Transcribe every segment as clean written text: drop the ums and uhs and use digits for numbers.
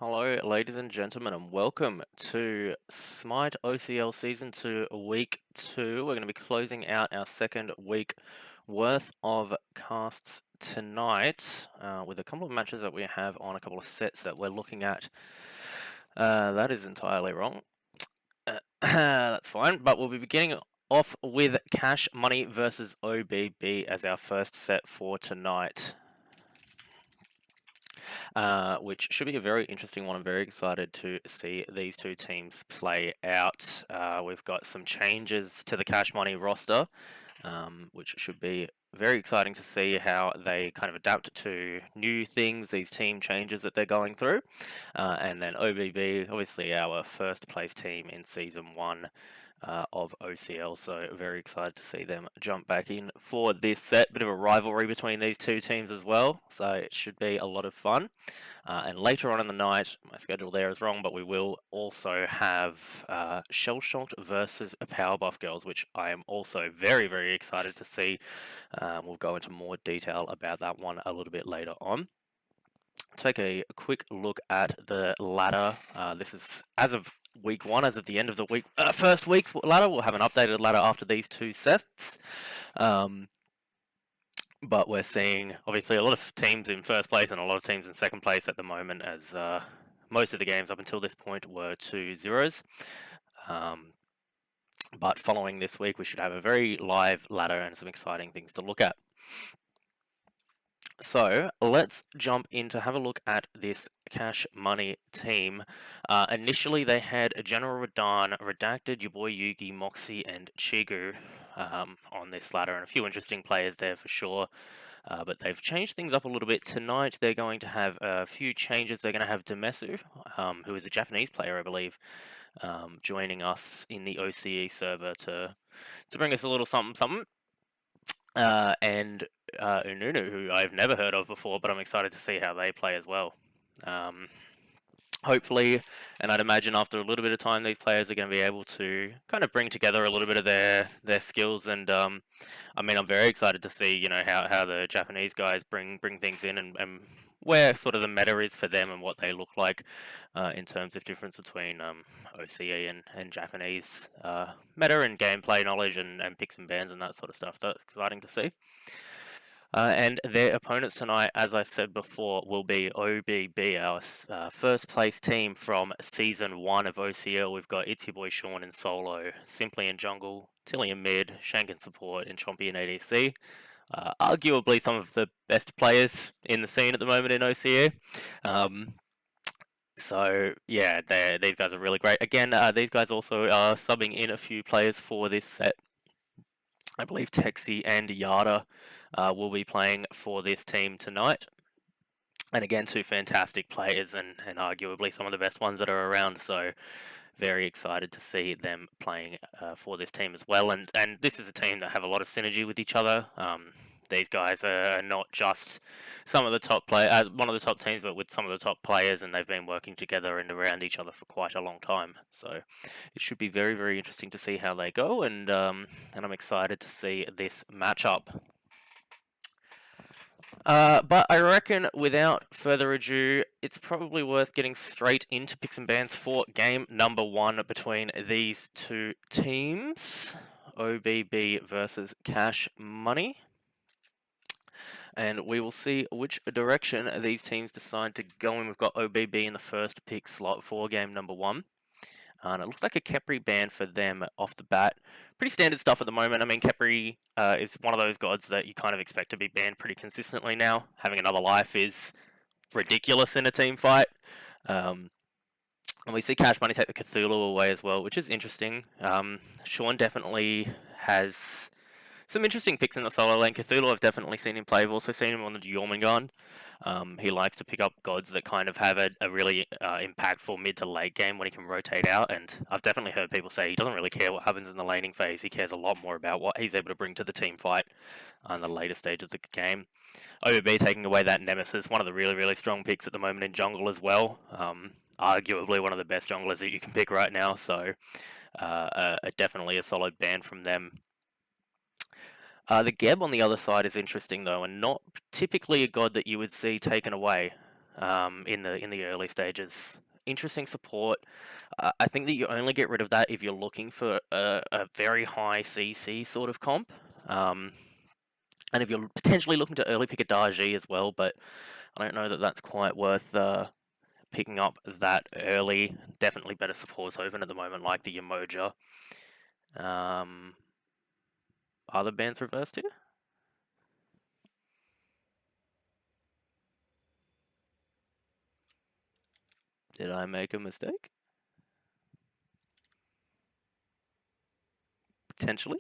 Hello, ladies and gentlemen, and welcome to Smite OCL Season 2, Week 2. We're going to be closing out our second week worth of casts tonight with a couple of matches that we have on, a couple of sets that we're looking at. That is entirely wrong. That's fine, but we'll be beginning off with Cash Money versus OBB as our first set for tonight. Which should be a very interesting one. I'm very excited to see these two teams play out. We've got some changes to the Cash Money roster, which should be very exciting to see how they kind of adapt to new things, these team changes that they're going through. And then OBB, obviously our first place team in Season 1 of OCL, so very excited to see them jump back in for this set. Bit of a rivalry between these two teams as well, so it should be a lot of fun. And later on in the night, my schedule there is wrong, but we will also have Shell Shocked versus Powerbuff Girls, which I am also very, very excited to see. We'll go into more detail about that one a little bit later on. Take a quick look at the ladder. This is as of week 1, as of the end of the week, first week's ladder. We'll have an updated ladder after these two sets. But we're seeing, obviously, a lot of teams in first place and a lot of teams in second place at the moment, as most of the games up until this point were 2-0s. But following this week, we should have a very live ladder and some exciting things to look at. So let's jump in to have a look at this Cash Money team. Initially, they had General Radan, Redacted, your boy Yugi, Moxie, and Chigu on this ladder, and a few interesting players there for sure. But they've changed things up a little bit. Tonight, they're going to have a few changes. They're going to have Demesu, who is a Japanese player, I believe, joining us in the OCE server to bring us a little something. And Ununu, who I've never heard of before, but I'm excited to see how they play as well. Hopefully, and I'd imagine after a little bit of time, these players are going to be able to kind of bring together a little bit of their skills. And I mean, I'm very excited to see, how the Japanese guys bring things in and where sort of the meta is for them and what they look like in terms of difference between OCE and Japanese meta and gameplay knowledge and picks and bans and that sort of stuff. That's exciting to see. And their opponents tonight, as I said before, will be OBB, our first place team from Season 1 of OCL. We've got It's Your Boy Sean in solo, Simply in jungle, Tilly in mid, Shank in support, and Chompy in ADC. Arguably some of the best players in the scene at the moment in OCE. So yeah, these guys are really great. Again, these guys also are subbing in a few players for this set. I believe Texi and Yada will be playing for this team tonight. And again, two fantastic players and arguably some of the best ones that are around. So very excited to see them playing for this team as well. And this is a team that have a lot of synergy with each other. These guys are not just some of the top one of the top teams, but with some of the top players, and they've been working together and around each other for quite a long time. So it should be very, very interesting to see how they go, and I'm excited to see this matchup. But I reckon, without further ado, it's probably worth getting straight into picks and bans for game number 1 between these two teams, OBB versus Cash Money. And we will see which direction these teams decide to go in. We've got OBB in the first pick slot for game number 1. And it looks like a Khepri ban for them off the bat. Pretty standard stuff at the moment. I mean, Khepri is one of those gods that you kind of expect to be banned pretty consistently now. Having another life is ridiculous in a team fight. And we see Cash Money take the Cthulhu away as well, which is interesting. Sean definitely has some interesting picks in the solo lane. Cthulhu, I've definitely seen him play. I've also seen him on the Jormungand. He likes to pick up gods that kind of have a really impactful mid to late game when he can rotate out, and I've definitely heard people say he doesn't really care what happens in the laning phase. He cares a lot more about what he's able to bring to the team fight in the later stages of the game. OBB taking away that Nemesis, one of the really, really strong picks at the moment in jungle as well. Arguably one of the best junglers that you can pick right now, so definitely a solid ban from them. The Geb on the other side is interesting though, and not typically a god that you would see taken away. in the early stages. Interesting support. I think that you only get rid of that if you're looking for a very high CC sort of comp. And if you're potentially looking to early pick a Daji as well, but I don't know that that's quite worth picking up that early. Definitely better supports open at the moment, like the Yamoja. Are the bands reversed here? Did I make a mistake? Potentially.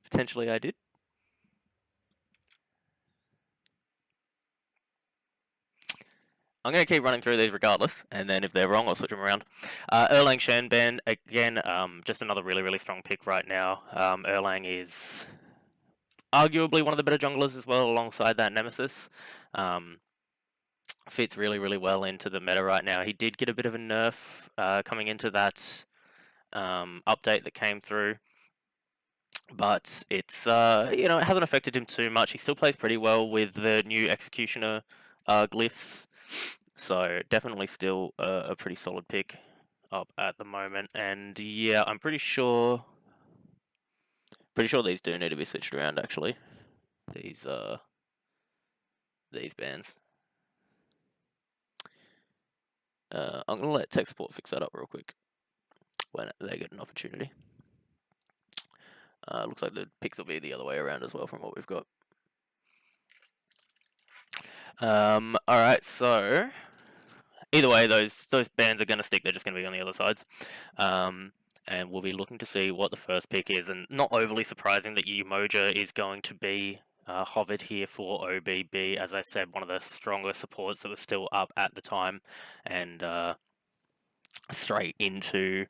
Potentially I did. I'm going to keep running through these regardless, and then if they're wrong, I'll switch them around. Erlang Shen ban, again, just another really, really strong pick right now. Erlang is arguably one of the better junglers as well, alongside that Nemesis. Fits really, really well into the meta right now. He did get a bit of a nerf coming into that update that came through, but it's it hasn't affected him too much. He still plays pretty well with the new Executioner glyphs, so definitely still a pretty solid pick up at the moment. And yeah, I'm pretty sure these do need to be switched around actually. These bands. I'm gonna let tech support fix that up real quick when they get an opportunity. Looks like the picks will be the other way around as well from what we've got. Alright, so either way, those bands are going to stick. They're just going to be on the other sides. And we'll be looking to see what the first pick is. And not overly surprising that Umoja is going to be hovered here for OBB. As I said, one of the stronger supports that was still up at the time. And straight into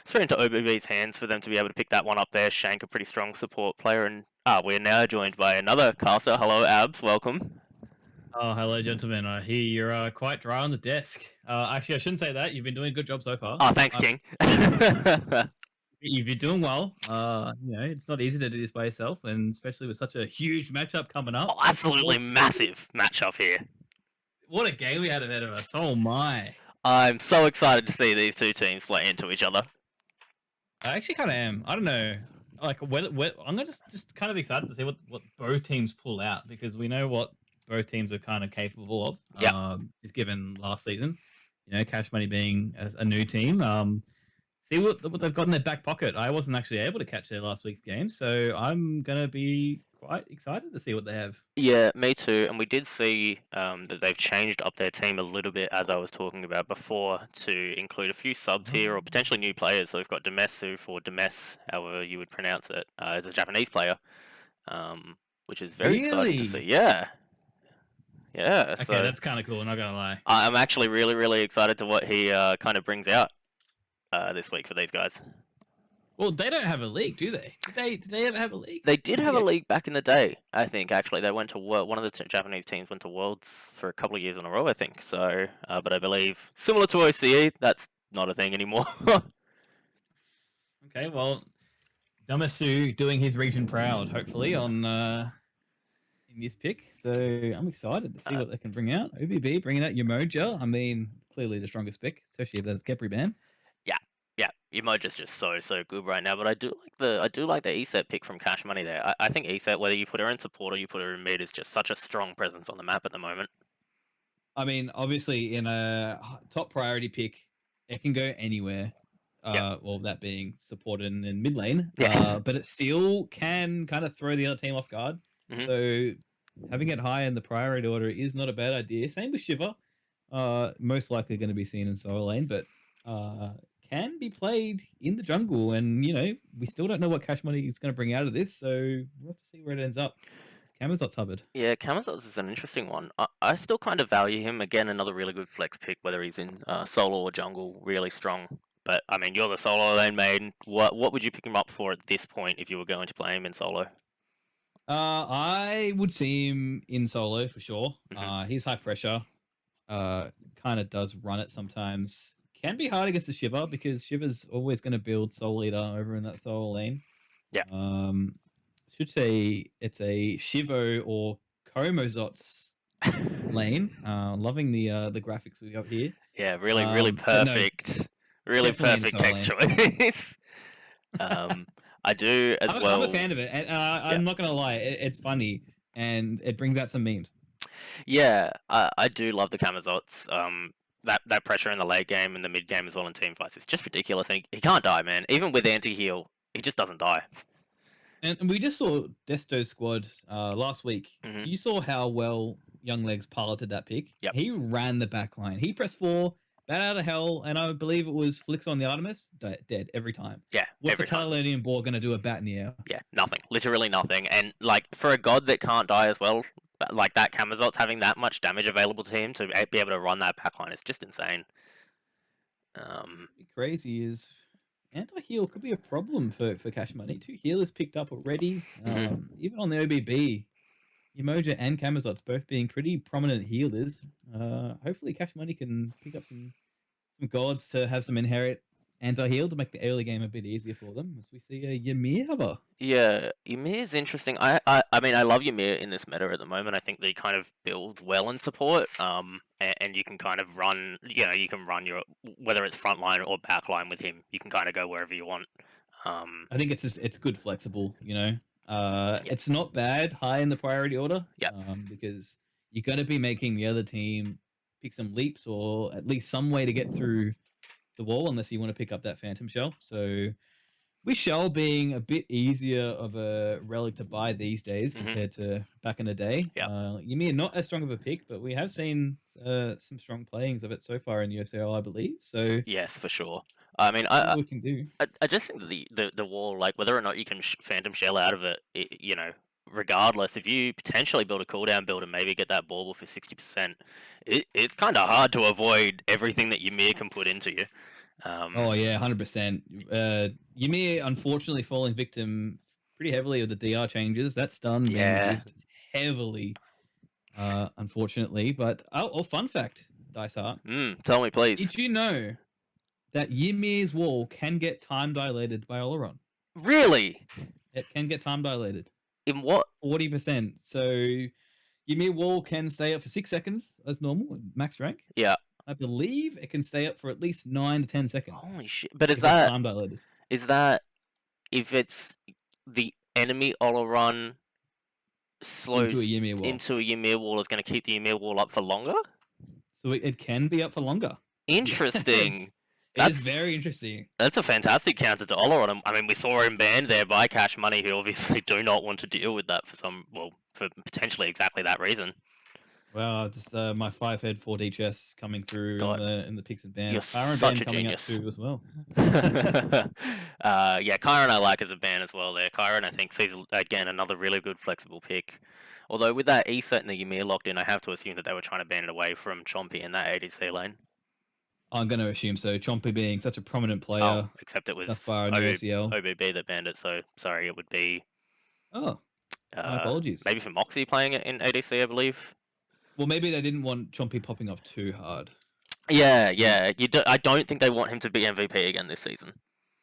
OBB's hands for them to be able to pick that one up there. Shank, a pretty strong support player. And we're now joined by another caster. Hello, Abs. Welcome. Oh, hello, gentlemen. I hear you're quite dry on the desk. Actually, I shouldn't say that. You've been doing a good job so far. Oh, thanks, King. You've been doing well. It's not easy to do this by yourself, and especially with such a huge matchup coming up. Oh, absolutely massive matchup here. What a game we had ahead of us. Oh, my. I'm so excited to see these two teams play into each other. I actually kind of am. I don't know. Like, I'm just kind of excited to see what both teams pull out, because we know what both teams are kind of capable of. Yeah. Just given last season, Cash Money being a new team. See what they've got in their back pocket. I wasn't actually able to catch their last week's game, so I'm gonna be quite excited to see what they have. Yeah, me too. And we did see that they've changed up their team a little bit, as I was talking about before, to include a few subs here, or potentially new players. So we've got Demesu, or Demes, however you would pronounce it, as a Japanese player, which is very exciting to see. Yeah. Yeah. Okay, so that's kind of cool. Not gonna lie. I'm actually really, really excited to what he kind of brings out this week for these guys. Well, they don't have a league, do they? Did they ever have a league? They did have a league back in the day, I think. Actually, they went to one of the Japanese teams went to Worlds for a couple of years in a row, I think. So, but I believe similar to OCE, that's not a thing anymore. Okay, well, Damasu doing his region proud, hopefully on in this pick. So I'm excited to see what they can bring out. OBB bringing out Yamoja. I mean, clearly the strongest pick, especially if there's Kepri ban. Yeah, Emoja's just so good right now. But I do like the ESET pick from Cash Money there. I think ESET, whether you put her in support or you put her in mid, is just such a strong presence on the map at the moment. I mean, obviously, in a top priority pick, it can go anywhere. Well, that being supported in mid lane. Yeah. But it still can kind of throw the other team off guard. Mm-hmm. So having it high in the priority order is not a bad idea. Same with Shiva. Most likely going to be seen in solo lane, but can be played in the jungle. And, we still don't know what Cash Money is going to bring out of this. So we'll have to see where it ends up. Camazot's Hubbard. Yeah, Camazot's is an interesting one. I still kind of value him. Again, another really good flex pick, whether he's in solo or jungle, really strong. But, I mean, you're the solo lane main. What would you pick him up for at this point if you were going to play him in solo? I would see him in solo for sure. Mm-hmm. He's high pressure. Kind of does run it sometimes. Can be hard against the Shiva because Shiva's always going to build Soul Leader over in that solo lane. Yeah. Should say it's a Shivo or Komozot's lane. Loving the graphics we got here. Yeah, really But no, really definitely in perfect solo tech lane. choice. um, I do as I'm a well. fan of it, and Yeah, I'm not gonna lie, it's funny and it brings out some memes. yeah, I do love the Kamazots. That pressure in the late game and the mid game as well in team fights, it's just ridiculous. And he can't die, man. Even with anti heal, he just doesn't die. And we just saw Desto's squad last week. Hmm. You saw how well Young Legs piloted that pick. Yep. He ran the back line. He pressed 4, bat out of hell, and I believe it was flicks on the Artemis, dead every time. Yeah, What's the every time. Caledonian Boar going to do a bat in the air? Yeah, nothing. Literally nothing. And like for a god that can't die as well, like that Kamazot's having that much damage available to him to be able to run that backline is just insane. Crazy is anti-heal could be a problem for Cash Money. 2 healers picked up already. Mhm. Even on the OBB, Umoja and Kamazots both being pretty prominent healers. Hopefully Cash Money can pick up some gods to have some inherit anti-heal to make the early game a bit easier for them, as we see a Ymir hover. Yeah, Ymir is interesting. I mean, I love Ymir in this meta at the moment. I think they kind of build well in support. And you can kind of run, you can run your whether it's front line or back line with him. You can kind of go wherever you want. I think it's good flexible, you know. Yeah, It's not bad high in the priority order, yeah, because you got to be making the other team pick some leaps or at least some way to get through the wall, unless you want to pick up that Phantom Shell. So with Shell being a bit easier of a relic to buy these days hmm, compared to back in the day, yeah. Ymir not as strong of a pick, but we have seen some strong playings of it so far in USL, I believe. So Yes, for sure. I mean, see what we can do. I just think that the wall, like whether or not you can phantom shell out of it, regardless, if you potentially build a cooldown build and maybe get that bauble for 60%, it's kind of hard to avoid everything that Ymir can put into you. Oh yeah, 100%. Ymir unfortunately falling victim pretty heavily of the DR changes. That stun being Yeah. reduced heavily, unfortunately. But fun fact, Dice Art, Tell me, please. did you know that Ymir's wall can get time dilated by Oleron? Really? It can get time dilated, In what? 40%. So Ymir wall can stay up for 6 seconds as normal, max rank. Yeah. I believe it can stay up for at least 9 to 10 seconds Holy shit! But if it's time dilated. is that if it's the enemy Oleron Into a slows Ymir wall. into a Ymir wall is going to keep the Ymir wall up for longer? So it can be up for longer. Yeah, Interesting. it is very That's interesting. that's a fantastic counter to Oleron. I mean, we saw him banned there by Cash Money, who obviously do not want to deal with that for potentially exactly that reason. Well, just my 5-head 4D chess coming through God, in the picks and you're bans. Iron such ban a coming up genius. too as well. Yeah, Kyron I like as a ban as well there. Kyron I think sees again another really good flexible pick. Although with that E set and the Ymir locked in, I have to assume that they were trying to ban it away from Chompy in that ADC lane. I'm going to assume so. Chompy being such a prominent Oh, player except it thus was far in UCL. OBB that banned it, so sorry, it would be Oh, my apologies. maybe for Moxie playing it in ADC, I believe. Well, maybe they didn't want Chompy popping off too hard. Yeah, yeah. I don't think they want him to be MVP again this season.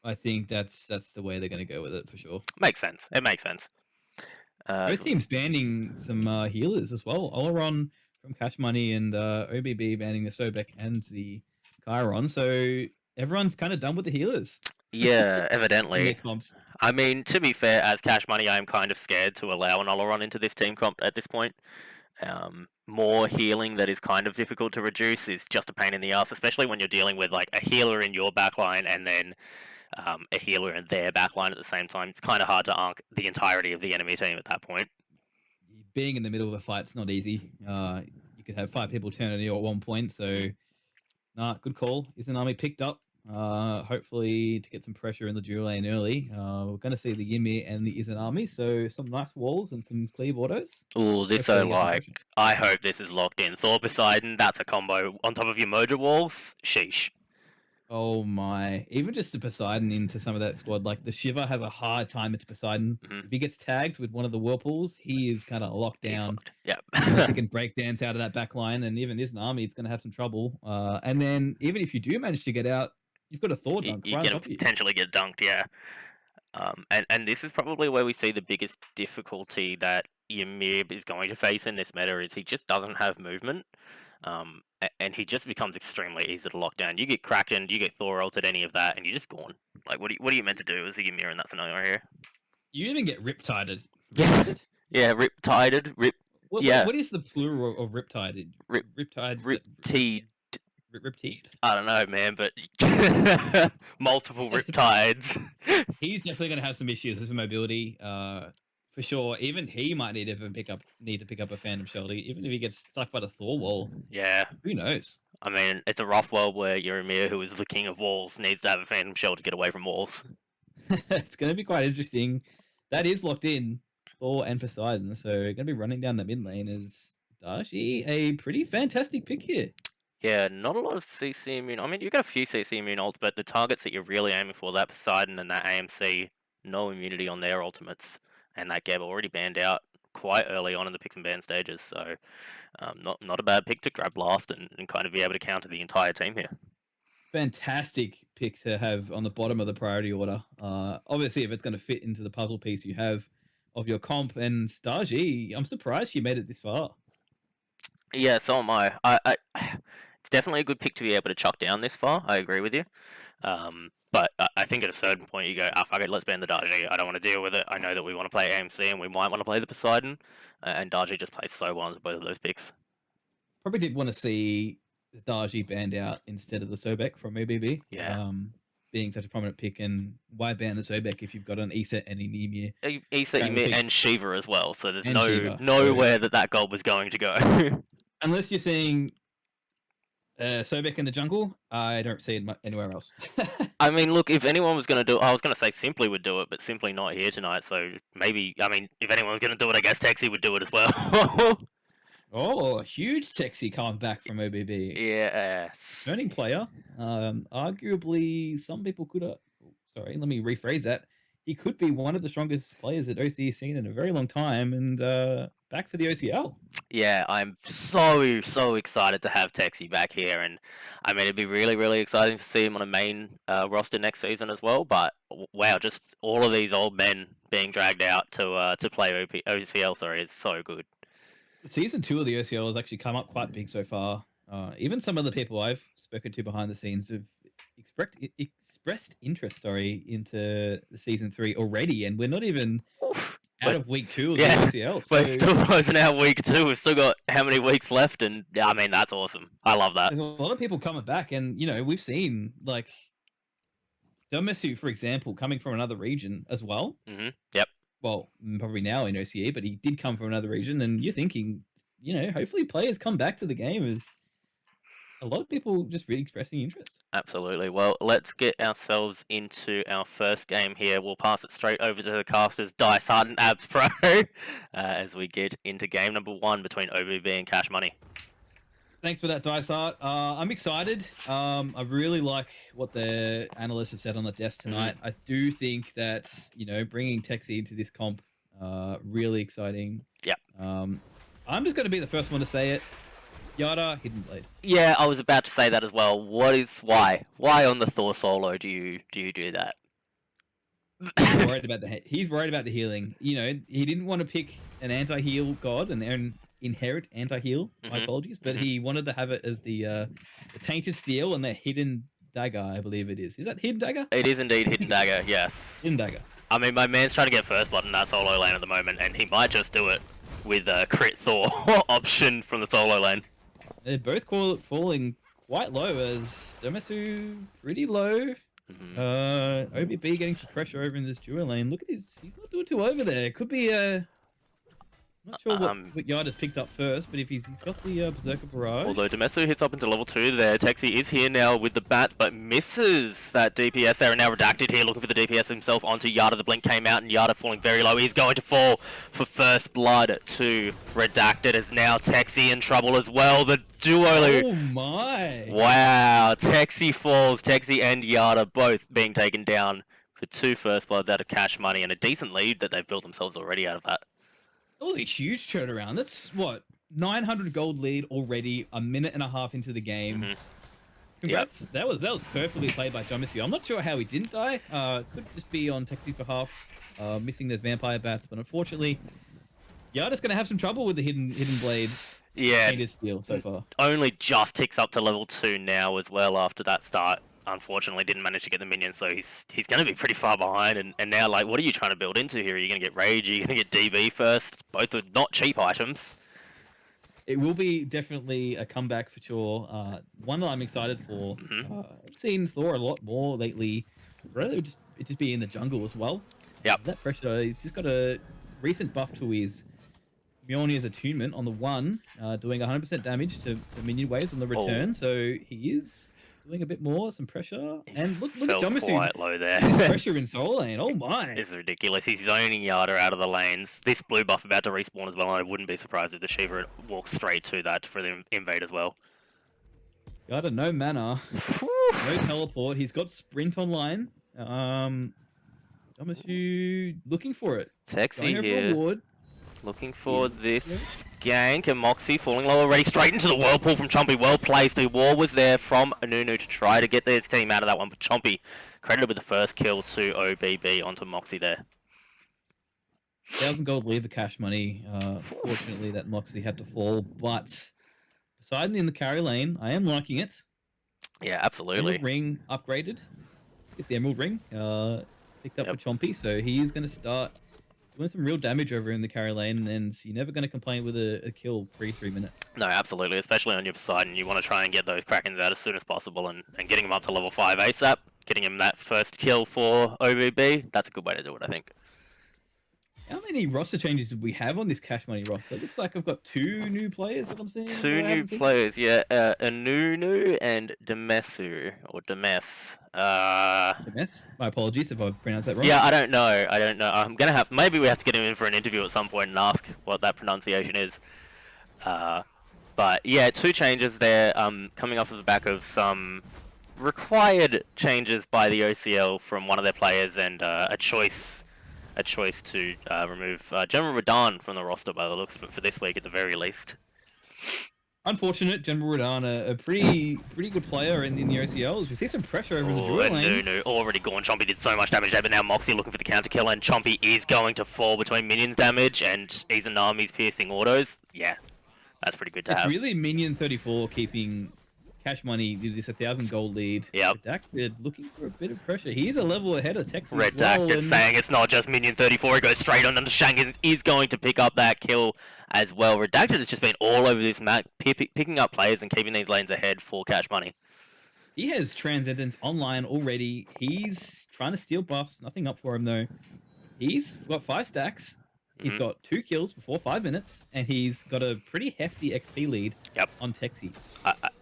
I think that's the way they're going to go with it for sure. Makes sense. It makes sense. Both teams banning some healers as well. Oleron from Cash Money and OBB banning the Sobek and the Chiron. So everyone's kind of done with the healers Yeah, in their evidently. comps. I mean, to be fair, as Cash Money, I am kind of scared to allow an Oleron into this team comp at this point. More healing that is kind of difficult to reduce is just a pain in the ass, especially when you're dealing with like a healer in your backline and then a healer in their backline at the same time. It's kind of hard to arc the entirety of the enemy team at that point. Being in the middle of a fight's not easy. You could have 5 people turn on you at one point. So, good call. Izanami picked up. Hopefully to get some pressure in the dual lane early. We're going to see the Ymir and the Izanami. So some nice walls and some cleave autos. Oh, this Hopefully I to get some pressure. like. I hope this is locked in. Thor Poseidon, that's a combo on top of your Mojo walls. Sheesh. Oh my! Even just the Poseidon into some of that squad, like the Shiva has a hard time into Poseidon. If he gets tagged with one of the whirlpools, he is kind of locked down. Yep. Unless he can break dance out of that back line, and even his army, it's going to have some trouble. And then even if you do manage to get out, you've got a Thor dunk You're right on gonna top of you. potentially get dunked, yeah. And this is probably where we see the biggest difficulty that Ymir is going to face in this meta is he just doesn't have movement. And he just becomes extremely easy to lock down. You get Kraken, you get Thor ulted, any of that, and you're just gone. Like, what are you meant to do as a Ymir in that scenario here? You even get riptided. Yeah. Riptided? Yeah, rip-tided, yeah. What is the plural of riptided? Riptides. Rip-teed. Riptide. I don't know, man, but multiple riptides. He's definitely going to have some issues with mobility. For sure. Even he might need to pick up a Phantom Shoulder, even if he gets stuck by the Thor wall. Yeah. Who knows? I mean, it's a rough world where Ymir, who is the king of walls, needs to have a Phantom Shell to get away from walls. It's going to be quite interesting. That is locked in, Thor and Poseidon, so going to be running down the mid lane as Dashi, a pretty fantastic pick here. Yeah, not a lot of CC immune. I mean, you got a few CC immune ults, but the targets that you're really aiming for, that Poseidon and that AMC, no immunity on their ultimates, and that Geb already banned out quite early on in the picks and ban stages, so not a bad pick to grab last and kind of be able to counter the entire team here. Fantastic pick to have on the bottom of the priority order. Obviously, if it's going to fit into the puzzle piece you have of your comp, and Stargy, I'm surprised she made it this far. Yeah, so am I. It's definitely a good pick to be able to chuck down this far. I agree with you. But I think at a certain point you go, fuck it, let's ban the Darji. I don't want to deal with it. I know that we want to play AMC and we might want to play the Poseidon. And Darji just plays so well into both of those picks. Probably did want to see the Darji banned out instead of the Sobek from OBB. Yeah. Being such a prominent pick, and why ban the Sobek if you've got an ESET and an Ymir? ESET, Ymir, and Shiva as well. So there's Shiva. nowhere that gold was going to go. Unless you're seeing Sobek in the jungle, I don't see it anywhere else. I mean, look, if anyone was going to do it, I was going to say Simply would do it, but Simply not here tonight. So maybe, I mean, if anyone was going to do it, I guess Texi would do it as well. Oh, a huge Texi coming back from OBB. Yes. Turning player. Arguably, some people could have. Sorry, let me rephrase that. He could be one of the strongest players that OC has seen in a very long time, and back for the OCL. Yeah, I'm so excited to have Texi back here, and I mean it'd be really exciting to see him on a main roster next season as well. But wow, just all of these old men being dragged out to play OCL. Sorry, is so good. Season 2 of the OCL has actually come up quite big so far. Even some of the people I've spoken to behind the scenes have expressed interest, into the season 3 already, and we're not even out of week 2 of the OCL. So we're still closing out week 2. We've still got how many weeks left, and I mean that's awesome. I love that. There's a lot of people coming back, and we've seen like Domesu, for example, coming from another region as well. Mm-hmm. Yep. Well, probably now in OCE, but he did come from another region, and you're thinking, hopefully players come back to the game as a lot of people just really expressing interest. Absolutely. Well, let's get ourselves into our first game here. We'll pass it straight over to the casters, Dice Hard and Abs Pro, as we get into game number 1 between OBB and Cash Money. Thanks for that, Dice Art. I'm excited. I really like what the analysts have said on the desk tonight. I do think that, bringing Texi into this comp, really exciting. Yeah. I'm just going to be the first one to say it. Yada, Hidden Blade. Yeah, I was about to say that as well. Why? Why on the Thor solo do you do that? He's worried about the healing. He didn't want to pick an anti-heal god, an inherent anti-heal. My apologies, but he wanted to have it as the Tainted Steel and the Hidden Dagger, I believe it is. Is that Hidden Dagger? It is indeed Hidden Dagger, yes. Hidden Dagger. I mean, my man's trying to get first blood in that solo lane at the moment, and he might just do it with a crit Thor option from the solo lane. They're both falling quite low, as Domesu pretty low. OBB getting some pressure over in this duo lane. Look at he's not doing too over there. Could be not sure what Yada's picked up first, but if he's got the Berserker Barrage. Although Domesu hits up into level 2 there, Texi is here now with the bats, but misses that DPS there, and now Redacted here looking for the DPS himself onto Yada. The blink came out, and Yada falling very low. He's going to fall for first blood to Redacted, as now Texi in trouble as well. The duo. Oh my! Wow, Texi falls. Texi and Yada both being taken down for 2 first bloods out of Cash Money, and a decent lead that they've built themselves already out of that. That was a huge turnaround. That's what, 900 gold lead already, a minute and a half into the game. Congrats. Yep. That was perfectly played by Domesu. I'm not sure how he didn't die. Could just be on Texi's behalf, missing those vampire bats, but unfortunately, Yada's going to have some trouble with the hidden blade. Yeah, Painted steel so far. only just ticks up to level 2 now as well after that start. Unfortunately, didn't manage to get the minions, so he's going to be pretty far behind. And now, like, what are you trying to build into here? Are you going to get Rage? Are you going to get DB first? Both are not cheap items. It will be definitely a comeback for sure. One that I'm excited for. I've seen Thor a lot more lately. I'd rather just be in the jungle as well. Yep. That pressure. He's just got a recent buff to his Mjolnir's attunement on the one, doing 100% damage to minion waves on the return. So he is doing a bit more, some pressure. And look at Jomasu. Quite low there. Pressure in solo lane. Oh my! It's ridiculous. He's zoning Yada out of the lanes. This blue buff about to respawn as well. And I wouldn't be surprised if the Shiva walks straight to that for the invade as well. Yada, no mana, no teleport. He's got sprint online. Jomasu looking for it. Texi here. Looking for this gank, and Moxie falling low already, straight into the whirlpool from Chompy. Well placed. The war was there from Nunu to try to get his team out of that one, but Chompy credited with the first kill to OBB onto Moxie there. 1,000 gold lever cash money. Fortunately, that Moxie had to fall, but Poseidon in the carry lane, I am liking it. Yeah, absolutely. Emerald ring upgraded. It's the Emerald ring. Picked up for Chompy, so he is going to start doing some real damage over in the carry lane, and you're never going to complain with a kill pre-3 minutes. No, absolutely, especially on your side, and you want to try and get those Krakens out as soon as possible, and getting him up to level 5 ASAP, getting him that first kill for OBB, that's a good way to do it, I think. How many roster changes did we have on this cash money roster? It looks like I've got 2 new players that I'm seeing. 2 new players, yeah. Anunu and Demesu, or Demes. Demes? My apologies if I've pronounced that wrong. Yeah, I don't know. I'm gonna have. Maybe we have to get him in for an interview at some point and ask what that pronunciation is. But yeah, 2 changes there. Coming off of the back of some required changes by the OCL from one of their players, and a choice to remove General Radan from the roster by the looks of it for this week at the very least. Unfortunate, General Radan, a pretty good player in the OCLs. We see some pressure over in the Druid lane. Nunu already gone. Chompy did so much damage there, but now Moxie looking for the counter kill, and Chompy is going to fall between minions damage and Izanami's piercing autos. Yeah, that's pretty good to have. It's really minion 34 keeping cash money, this 1,000 gold lead. Yep. Redacted looking for a bit of pressure. He is a level ahead of Texas. Redacted saying it's not just minion 34. He goes straight on, and Shang is going to pick up that kill as well. Redacted has just been all over this map, picking up players and keeping these lanes ahead for cash money. He has Transcendence online already. He's trying to steal buffs. Nothing up for him though. He's got 5 stacks. He's got 2 kills before 5 minutes, and he's got a pretty hefty XP lead on Texi.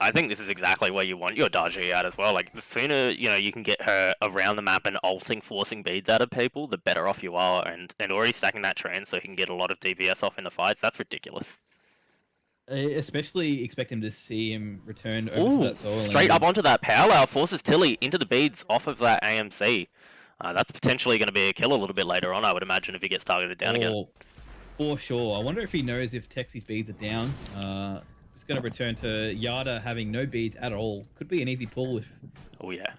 I think this is exactly where you want your Daji out as well. Like, the sooner, you can get her around the map and ulting, forcing beads out of people, the better off you are. And already stacking that trend so he can get a lot of DPS off in the fights, that's ridiculous. Especially expect him to see him return over to that solo lane. Straight up onto that power, forces Tilly into the beads off of that AMC. That's potentially going to be a kill a little bit later on, I would imagine, if he gets targeted down again. For sure. I wonder if he knows if Texi's beads are down. Just going to return to Yada having no beads at all. Could be an easy pull if... Oh, yeah.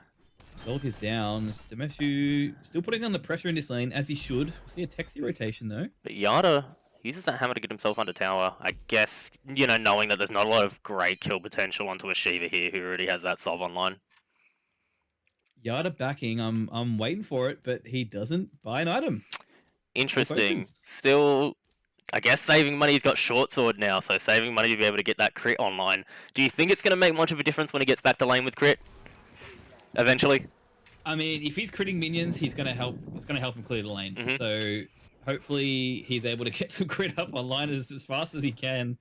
Dog is down. Demesu still putting on the pressure in this lane, as he should. We'll see a Texi rotation, though. But Yada uses that hammer to get himself under tower. I guess, knowing that there's not a lot of great kill potential onto a Shiva here, who already has that solve online. Yada backing. I'm waiting for it, but he doesn't buy an item. Interesting. Still, I guess saving money. He's got short sword now, so saving money to be able to get that crit online. Do you think it's going to make much of a difference when he gets back to lane with crit? Eventually? I mean, if he's critting minions, he's going to help. It's going to help him clear the lane. So hopefully he's able to get some crit up online as fast as he can.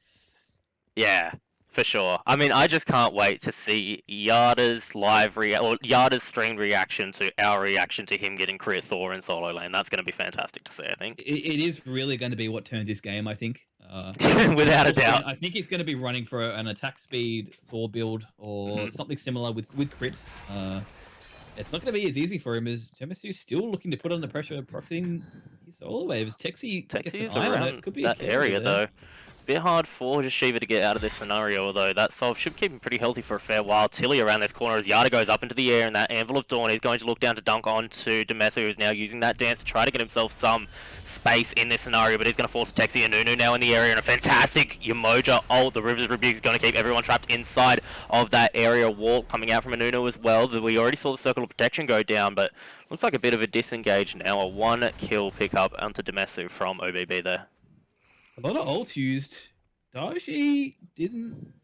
Yeah. For sure. I mean, I just can't wait to see Yada's Yada's streamed reaction to our reaction to him getting crit Thor in solo lane. That's going to be fantastic to see, I think. It is really going to be what turns this game, I think. Without a doubt. I think he's going to be running for an attack speed Thor build or something similar with crit. It's not going to be as easy for him as Gemesu's still looking to put on the pressure, proxying his solo waves. Texi is around Could be that area, though. Bit hard for just Shiva to get out of this scenario, although that solve should keep him pretty healthy for a fair while. Tilly around this corner as Yada goes up into the air, and that Anvil of Dawn is going to look down to dunk onto Demessa, who is now using that dance to try to get himself some space in this scenario, but he's going to force Texi and Nunu now in the area, and a fantastic Yamoja ult. The Rivers Rebuke is going to keep everyone trapped inside of that area wall coming out from Nunu as well. We already saw the Circle of Protection go down, but looks like a bit of a disengage now. A 1-kill pickup onto Demesu from OBB there. A lot of ults used. Daji didn't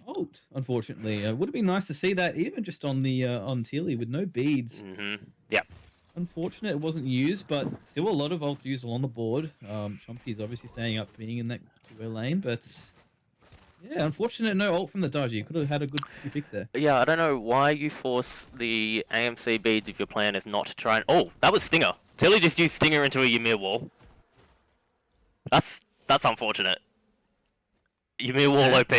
ult, unfortunately. Would have been nice to see that even just on the on Tilly with no beads. Yeah. Unfortunate it wasn't used, but still a lot of ults used along the board. Chumpy's obviously staying up, being in that QO lane, but yeah, unfortunate no ult from the Daji. Could have had a good few picks there. Yeah, I don't know why you force the AMC beads if your plan is not to try and... Oh, that was Stinger. Tilly just used Stinger into a Ymir wall. That's unfortunate. Ymir wall OP.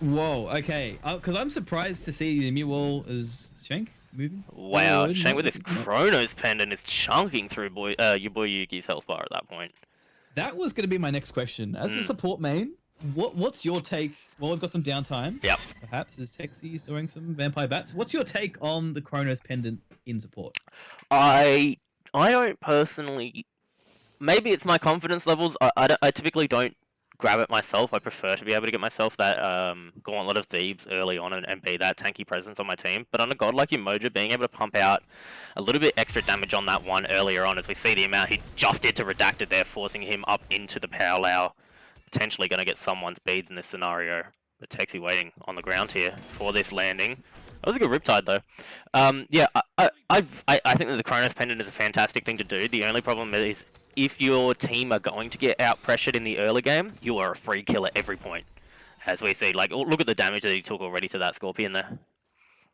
Whoa, okay. Because I'm surprised to see the Ymir wall as Shank moving. Wow, Shank with his Chronos pendant is chunking through your boy Yuki's health bar at that point. That was going to be my next question. As a support main, what's your take? Well, we've got some downtime. Yep. Perhaps as Texie's doing some vampire bats. What's your take on the Chronos pendant in support? I don't personally... Maybe it's my confidence levels. I typically don't grab it myself. I prefer to be able to get myself that Gauntlet of Thebes early on and be that tanky presence on my team. But on a god like Umoja, being able to pump out a little bit extra damage on that one earlier on, as we see the amount he just did to Redacted there, forcing him up into the power layer, potentially going to get someone's beads in this scenario. But Texie waiting on the ground here for this landing. That was a good Riptide though. Yeah, I think that the Chronos Pendant is a fantastic thing to do. The only problem is, if your team are going to get out-pressured in the early game, you are a free kill at every point. As we see, like, look at the damage that he took already to that Scorpion there.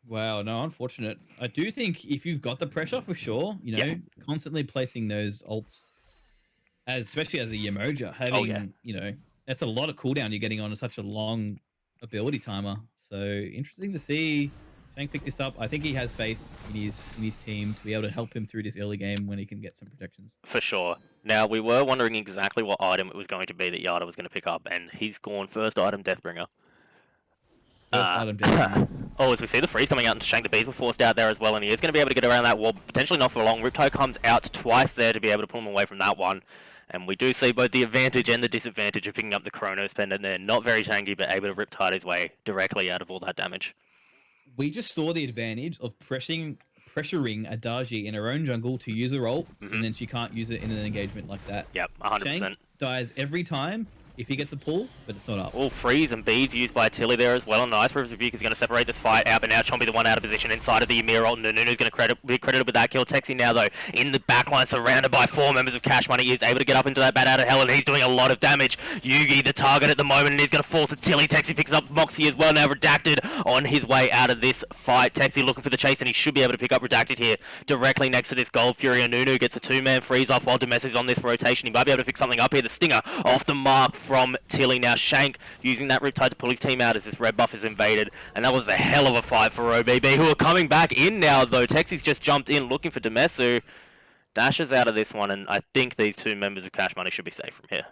Wow, no, unfortunate. I do think if you've got the pressure, for sure, you know, constantly placing those ults, especially as a Yamoja, having, you know, that's a lot of cooldown you're getting on such a long ability timer. So, interesting to see Shank pick this up. I think he has faith in his team to be able to help him through this early game when he can get some protections. For sure. Now, we were wondering exactly what item it was going to be that Yada was going to pick up, and he's gone first item, Deathbringer. As we see the freeze coming out and Shank, the bees were forced out there as well, and he is going to be able to get around that wall, potentially not for long. Riptide comes out twice there to be able to pull him away from that one. And we do see both the advantage and the disadvantage of picking up the Chronos Pendant there. Not very tanky, but able to Riptide his way directly out of all that damage. We just saw the advantage of pressuring Adaji in her own jungle to use her ult, and then she can't use it in an engagement like that. Yep, 100%. Shank dies every time if he gets a pull, but it's not up. All freeze and beads used by Tilly there as well. Nice Rivers Rebuke is going to separate this fight out, but now Chompy the one out of position inside of the Ymir ult, and Nunu's going to be credited with that kill. Texie now, though, in the backline, surrounded by 4 members of Cash Money. He is able to get up into that bat out of hell, and he's doing a lot of damage. Yugi, the target at the moment, and he's going to fall to Tilly. Texie picks up Moxie as well, now Redacted on his way out of this fight. Texie looking for the chase, and he should be able to pick up Redacted here, directly next to this Gold Fury, and Nunu gets a 2-man freeze off while Demes is on this rotation. He might be able to pick something up here. The Stinger off the mark from Tilly. Now Shank using that Riptide to pull his team out as this red buff is invaded, and that was a hell of a fight for OBB, who are coming back in now though. Texie's just jumped in looking for Demesu, dashes out of this one, and I think these 2 members of Cash Money should be safe from here.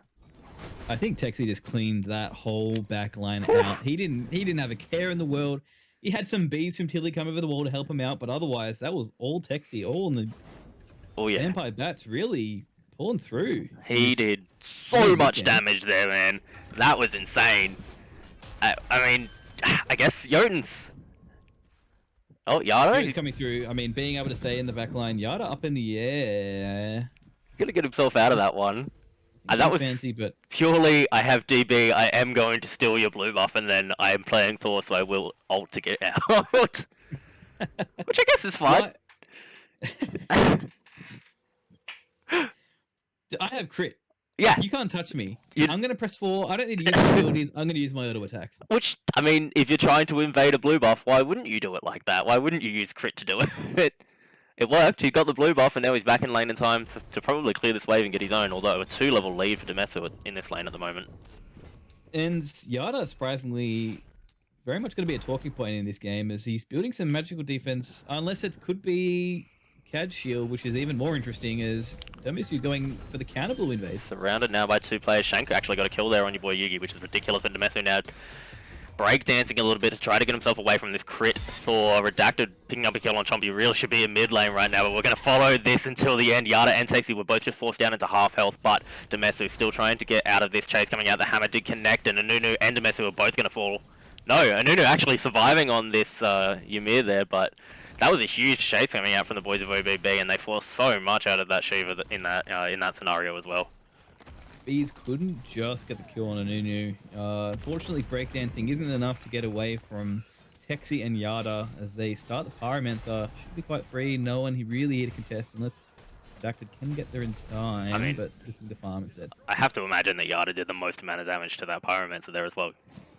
I think Texie just cleaned that whole back line out. He didn't have a care in the world. He had some bees from Tilly come over the wall to help him out, but otherwise that was all Texie, all in the Vampire Bats really pulling through. He did so much damage there, man. That was insane. I mean, I guess Jotun's... Oh, Yada? He's coming through. I mean, being able to stay in the back line. Yada up in the air. Gonna get himself out of that one. That was fancy, but purely, I have DB, I am going to steal your blue buff, and then I am playing Thor, so I will ult to get out. Which I guess is fine. I have crit. Yeah. You can't touch me. I'm going to press 4. I don't need to use my abilities. I'm going to use my auto attacks. Which, I mean, if you're trying to invade a blue buff, why wouldn't you do it like that? Why wouldn't you use crit to do it? It worked. He got the blue buff, and now he's back in lane in time to probably clear this wave and get his own, although a 2-level lead for Demesu in this lane at the moment. And Yada, surprisingly, very much going to be a talking point in this game, as he's building some magical defense, unless it could be CAD shield, which is even more interesting, is Demisu going for the counter blue invade. Surrounded now by 2 players. Shank actually got a kill there on your boy Yugi, which is ridiculous, but Demesu now breakdancing a little bit to try to get himself away from this crit Thor. Redacted picking up a kill on Chompy. Really should be in mid lane right now, but we're going to follow this until the end. Yada and Texi were both just forced down into half health, but Demesu still trying to get out of this chase coming out. The hammer did connect, and Anunu and Demesu are both going to fall. No, Anunu actually surviving on this Ymir there, but that was a huge chase coming out from the boys of OBB, and they forced so much out of that Shiva in that scenario as well. Bees couldn't just get the kill on Anunu. Unfortunately, breakdancing isn't enough to get away from Texi and Yada as they start the Pyromancer. Should be quite free. No one really here to contest unless Redacted can get there in time, I mean, but looking to farm instead. I have to imagine that Yada did the most amount of damage to that Pyromancer there as well.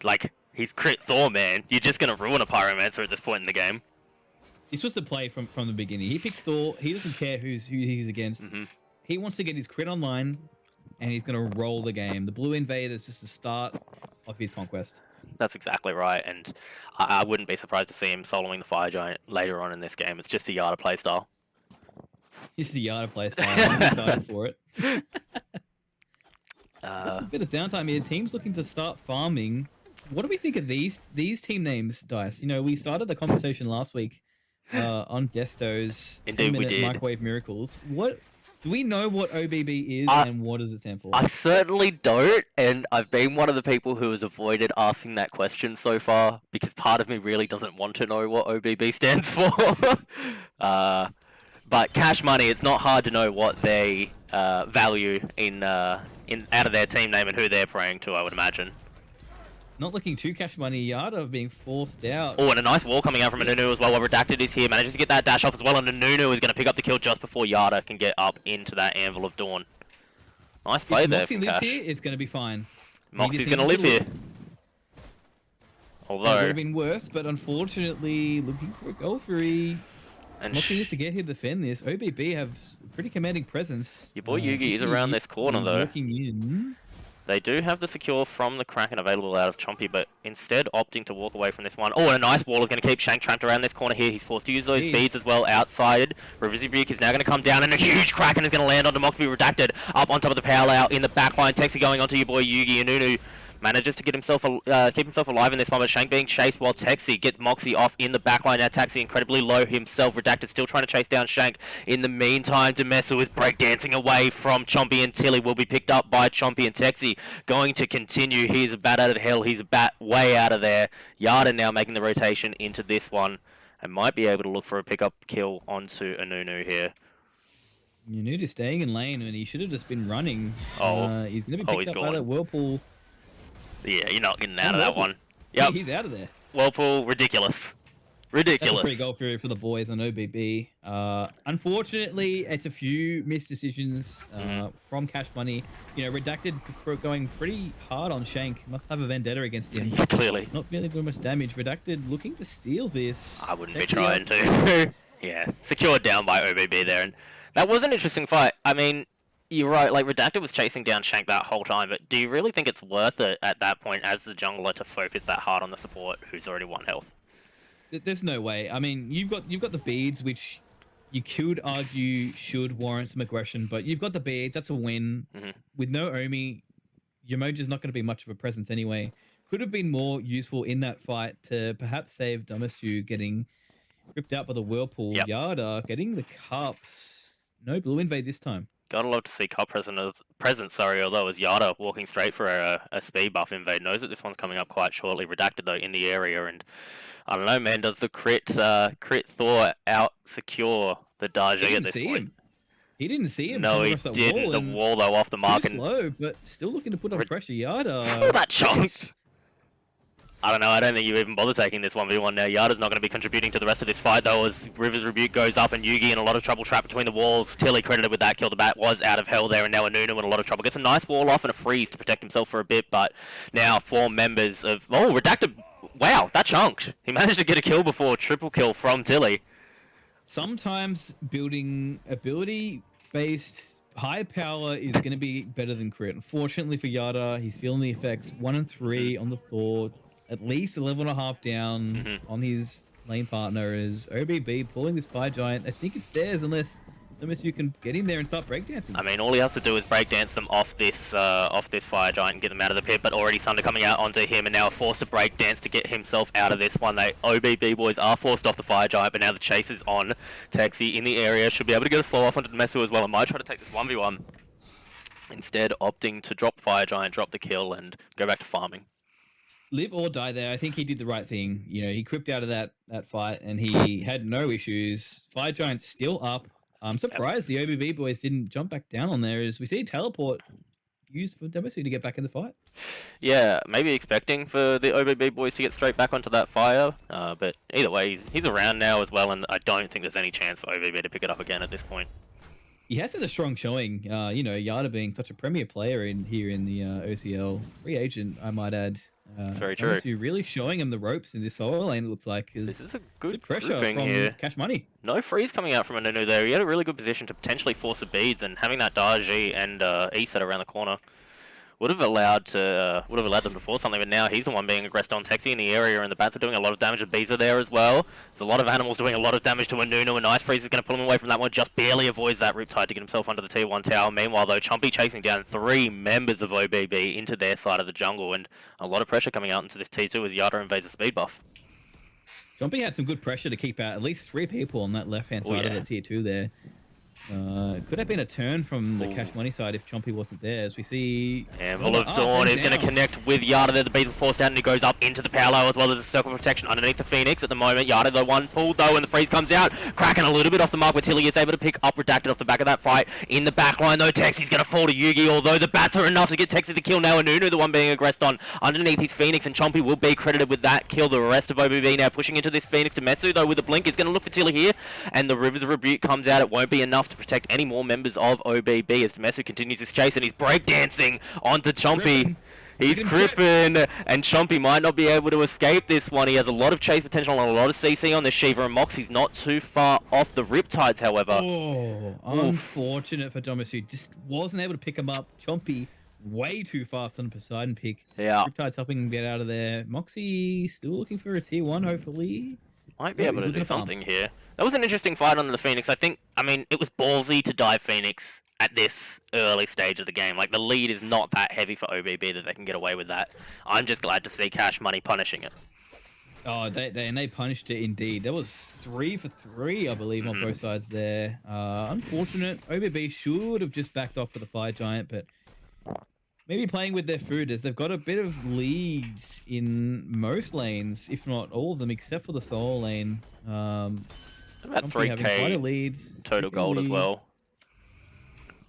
Like, he's crit Thor, man. You're just going to ruin a Pyromancer at this point in the game. This was the play from the beginning. He picks Thor. He doesn't care who he's against. He wants to get his crit online, and he's going to roll the game. The blue invader is just the start of his conquest. That's exactly right, and I wouldn't be surprised to see him soloing the Fire Giant later on in this game. It's just a Yada playstyle. This is a Yada playstyle. I'm excited for it. There's a bit of downtime here. Teams looking to start farming. What do we think of these team names, Dice? You know, we started the conversation last week on Desto's 10-minute microwave miracles. What do we know what OBB is and what does it stand for? I certainly don't, and I've been one of the people who has avoided asking that question so far because part of me really doesn't want to know what OBB stands for. But Cash Money, it's not hard to know what they value in out of their team name and who they're praying to, I would imagine. Not looking too Cash Money. Yada being forced out. Oh, and a nice wall coming out from Anunu as well. While Redacted is here, manages to get that dash off as well, and Anunu is going to pick up the kill just before Yada can get up into that Anvil of Dawn. Nice play there from lives Cash. Here, it's going to be fine. Moxie's going to live here. Although it would have been worth, but unfortunately, looking for a goal free. And Moxie needs to get here to defend this. OBB have pretty commanding presence. Your boy Yugi is around this corner though. Walking in. They do have the secure from the Kraken available out of Chompy, but instead opting to walk away from this one. Oh, and a nice wall is going to keep Shank trapped around this corner here. He's forced to use those beads as well outside. Rebuke is now going to come down, and a huge Kraken is going to land onto Moxie. Redacted up on top of the power layout in the backline. Texi going onto your boy Yugi. Anunu manages to get himself keep himself alive in this one, but Shank being chased while Texi gets Moxie off in the backline. Now Taxi incredibly low himself. Redacted still trying to chase down Shank. In the meantime, Demesu is breakdancing away from Chompy and Tilly. Will be picked up by Chompy and Texi. Going to continue. He's a bat out of hell. He's a bat way out of there. Yada now making the rotation into this one and might be able to look for a pickup kill onto Anunu here. Anunu's staying in lane and he should have just been running. Oh, he's going to be picked up by that Whirlpool. Yeah, you're not getting out of that one. Yep. He's out of there. Whirlpool, ridiculous. Ridiculous. That's a free goal for the boys on OBB. Unfortunately, it's a few missed decisions from Cash Money. You know, Redacted going pretty hard on Shank. Must have a vendetta against him. Yeah, clearly. Not really doing much damage. Redacted looking to steal this. I wouldn't be trying to. Yeah, secured down by OBB there. And that was an interesting fight. I mean, you're right, like Redacted was chasing down Shank that whole time, but do you really think it's worth it at that point as the jungler to focus that hard on the support who's already 1 health? There's no way. I mean, you've got the beads, which you could argue should warrant some aggression, but you've got the beads. That's a win. With no Omi, your Moja's not going to be much of a presence anyway. Could have been more useful in that fight to perhaps save Damasu getting ripped out by the Whirlpool. Yada getting the cups. No blue invade this time. Gotta love to see cup presence, although as Yada walking straight for a speed buff invade, knows that this one's coming up quite shortly. Redacted though in the area, and I don't know, man, does the crit Thor out secure the Daji at this point? He didn't see him. No, he didn't. The wall though off the mark. And slow, but still looking to put on pressure. Yada. That chunked. I don't know, I don't think you even bother taking this 1v1 now. Yada's not going to be contributing to the rest of this fight, though, as River's Rebuke goes up and Yugi in a lot of trouble trapped between the walls. Tilly credited with that kill. The bat was out of hell there, and now Anunu in a lot of trouble. Gets a nice wall off and a freeze to protect himself for a bit, but now 4 members of... Oh, Redacted... Wow, that chunked. He managed to get a kill before triple kill from Tilly. Sometimes building ability-based high power is going to be better than crit. Unfortunately for Yada, he's feeling the effects. 1 and 3 on the Thor. At least a level and a half down on his lane partner is OBB pulling this Fire Giant. I think it's theirs unless you can get in there and start breakdancing. I mean, all he has to do is breakdance them off this Fire Giant and get them out of the pit, but already Sunder coming out onto him and now forced to breakdance to get himself out of this one. They OBB boys are forced off the Fire Giant, but now the chase is on. Texi in the area, should be able to get a slow off onto Demesu as well. I might try to take this 1v1. Instead, opting to drop Fire Giant, drop the kill, and go back to farming. Live or die there. I think he did the right thing. You know, he crept out of that fight and he had no issues. Fire Giant's still up. I'm surprised the OBB boys didn't jump back down on there as we see teleport used for Demesu to get back in the fight. Yeah, maybe expecting for the OBB boys to get straight back onto that fire, but either way, he's around now as well, and I don't think there's any chance for OBB to pick it up again at this point. He has had a strong showing, you know, Yada being such a premier player here in the OCL. Free agent, I might add. That's very true. Really showing him the ropes in this solo lane, it looks like. This is a good pressure grouping from here. Cash Money. No freeze coming out from Anunu there. He had a really good position to potentially force the beads, and having that Daji and E-set around the corner would have allowed them to force something, but now he's the one being aggressed on. Texi in the area, and the bats are doing a lot of damage. The bees are there as well. There's a lot of animals doing a lot of damage to Anunu, and Ice Freeze is going to pull him away from that one. Just barely avoids that Riptide to get himself under the T1 tower. Meanwhile, though, Chompy chasing down 3 members of OBB into their side of the jungle, and a lot of pressure coming out into this T2 as Yada invades a speed buff. Chompy had some good pressure to keep out at least 3 people on that left-hand side of the tier 2 there. Could have been a turn from the Cash Money side if Chompy wasn't there, as we see... Anvil of Dawn is going to connect with Yada there. The bees are forced out and he goes up into the Paolo as well. There's a circle of protection underneath the Phoenix at the moment. Yada the one pulled though, and the freeze comes out. Cracking a little bit off the mark, but Tilly is able to pick up Redacted off the back of that fight. In the back line though, Texi's going to fall to Yugi, although the bats are enough to get Texi the kill now. Anunu the one being aggressed on underneath his Phoenix, and Chompy will be credited with that kill. The rest of OBB now pushing into this Phoenix. Demesu though with the blink is going to look for Tilly here, and the Rivers of Rebuke comes out. It won't be enough to protect any more members of OBB as Demesu continues his chase, and he's breakdancing onto Chompy. He's cripping, and Chompy might not be able to escape this one. He has a lot of chase potential and a lot of CC on this Shiva, and Moxie's not too far off the Riptides, however. Oh, unfortunate for Demesu. Just wasn't able to pick him up. Chompy way too fast on the Poseidon pick. Yeah. Riptide's helping him get out of there. Moxie still looking for a tier 1, hopefully. Might be able to do something here. That was an interesting fight on the Phoenix. I mean, it was ballsy to dive Phoenix at this early stage of the game. Like, the lead is not that heavy for OBB that they can get away with that. I'm just glad to see Cash Money punishing it. Oh, they punished it indeed. There was 3 for 3, I believe, on both sides there. Unfortunate. OBB should have just backed off for the Fire Giant, but maybe playing with their food, as they've got a bit of leads in most lanes, if not all of them, except for the solo lane. About 3k lead, total gold as well.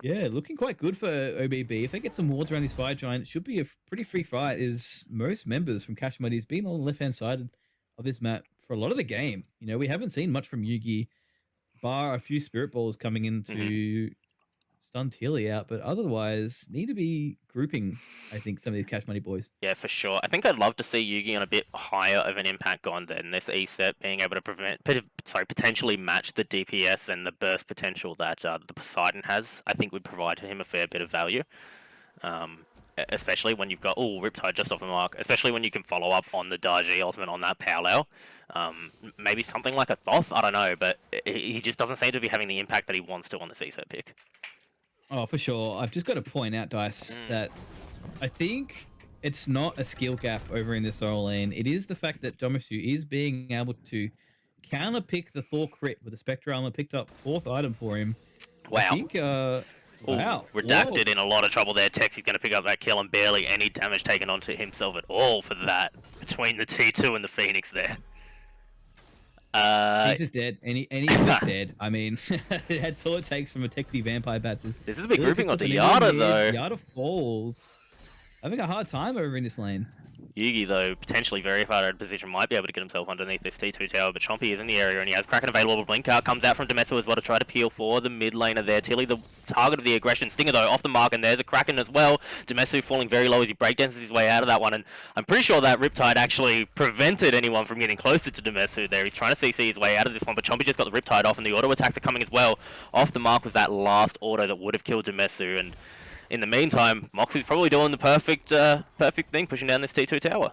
Yeah, looking quite good for OBB. If they get some wards around this Fire Giant, it should be a pretty free fight, as most members from Cash Money's been on the left-hand side of this map for a lot of the game. You know, we haven't seen much from Yugi, bar a few Spirit Balls coming in to stun Tilly out, but otherwise need to be grouping, I think, some of these Cash Money boys. Yeah, for sure. I think I'd love to see Yugi on a bit higher of an impact gun than this E-set, being able to potentially match the DPS and the burst potential that the Poseidon has. I think would provide him a fair bit of value. Especially when you've got, Riptide just off the mark, especially when you can follow up on the Daji ultimate on that Powwow. Maybe something like a Thoth, I don't know, but he just doesn't seem to be having the impact that he wants to on this E-set pick. Oh, for sure. I've just got to point out, Dice, that I think it's not a skill gap over in the solo lane. It is the fact that Demesu is being able to counter pick the Thor crit with the Spectre Armor, picked up 4th item for him. Wow. I think, wow. Redacted in a lot of trouble there. Texi's going to pick up that kill, and barely any damage taken onto himself at all for that between the T2 and the Phoenix there. He's just dead, and he's just dead. I mean, that's all it takes from a Texi Vampire Bats. This is a big grouping onto Yada, though. Yada falls. Having a hard time over in this lane. Yugi, though, potentially very far out of position, might be able to get himself underneath this T2 tower, but Chompy is in the area, and he has Kraken available. Blink out comes out from Demesu as well to try to peel for the mid laner there. Tilly, the target of the aggression. Stinger, though, off the mark, and there's a Kraken as well. Demesu falling very low as he breakdances his way out of that one, and I'm pretty sure that Riptide actually prevented anyone from getting closer to Demesu there. He's trying to CC his way out of this one, but Chompy just got the Riptide off, and the auto attacks are coming as well. Off the mark was that last auto that would have killed Demesu, and in the meantime, Moxie's probably doing the perfect thing, pushing down this T2 tower.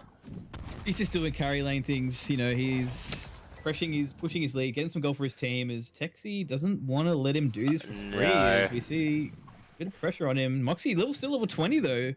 He's just doing carry lane things, you know, he's pushing his lead, getting some gold for his team. As Texi doesn't want to let him do this for free. No. As we see a bit of pressure on him. Moxie still level 20 though.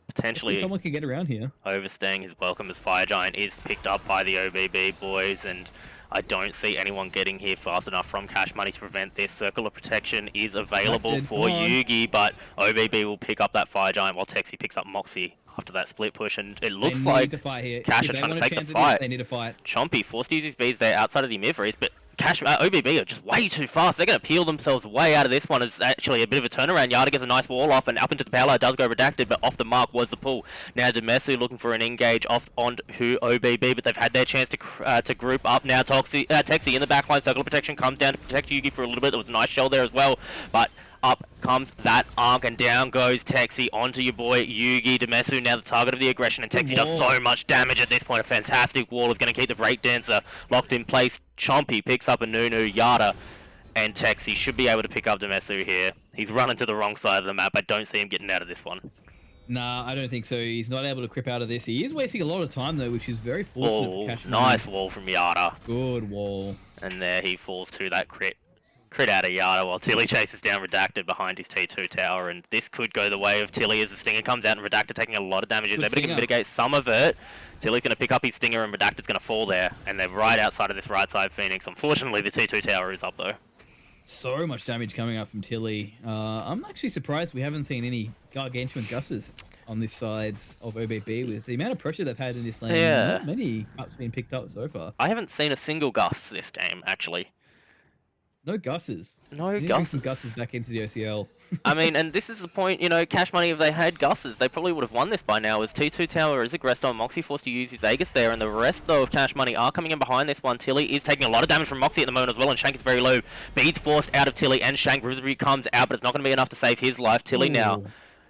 Hopefully Potentially someone can get around here. overstaying his welcome as Fire Giant is picked up by the OBB boys, and I don't see anyone getting here fast enough from Cash Money to prevent this. Circle of Protection is available for Yugi, but OBB will pick up that Fire Giant while Texi picks up Moxie after that split push, and it looks like Cash are trying to take the fight. They need to fight. Chompy forced to use his beads there outside of the mid-race, but OBB are just way too fast. They're going to peel themselves way out of this one. It's actually a bit of a turnaround. Yada gets a nice wall off, and up into the power does go redacted, but off the mark was the pull. Now Demesu looking for an engage off onto OBB, but they've had their chance to group up now. Texi in the backline. Circle of Protection comes down to protect Yugi for a little bit. There was a nice shell there as well, but up comes that arc, and down goes Texi onto your boy Yugi. Demesu now the target of the aggression, and Texi does so much damage at this point. A fantastic wall is going to keep the breakdancer locked in place. Chompy picks up a Nunu. Yada and Texi should be able to pick up Demesu here. He's running to the wrong side of the map. I don't see him getting out of this one. Nah, I don't think so. He's not able to crip out of this. He is wasting a lot of time though, which is very fortunate for Cash Money. Nice wall from Yada. Good wall. And there he falls to that crit out of Yada while Tilly chases down Redacted behind his T2 tower, and this could go the way of Tilly as the Stinger comes out and Redacted taking a lot of damage. He's able to mitigate some of it. Tilly's going to pick up his Stinger and Redacted's going to fall there, and they're right outside of this right side Phoenix. Unfortunately, the T2 tower is up though. So much damage coming up from Tilly. I'm actually surprised we haven't seen any gargantuan gusses on this side of OBB with the amount of pressure they've had in this lane. Yeah. Not many cups being picked up so far. I haven't seen a single Gus this game, actually. No gusses. No Bring Gusses. some gusses back into the OCL. I mean, and this is the point, you know, Cash Money, if they had Gusses, they probably would have won this by now, as T2 Tower is aggressed on Moxie, forced to use his Aegis there, and the rest, though, of Cash Money are coming in behind this one. Tilly is taking a lot of damage from Moxie at the moment as well, and Shank is very low. Beads forced out of Tilly, and Shank Rivsbury comes out, but it's not going to be enough to save his life. Tilly now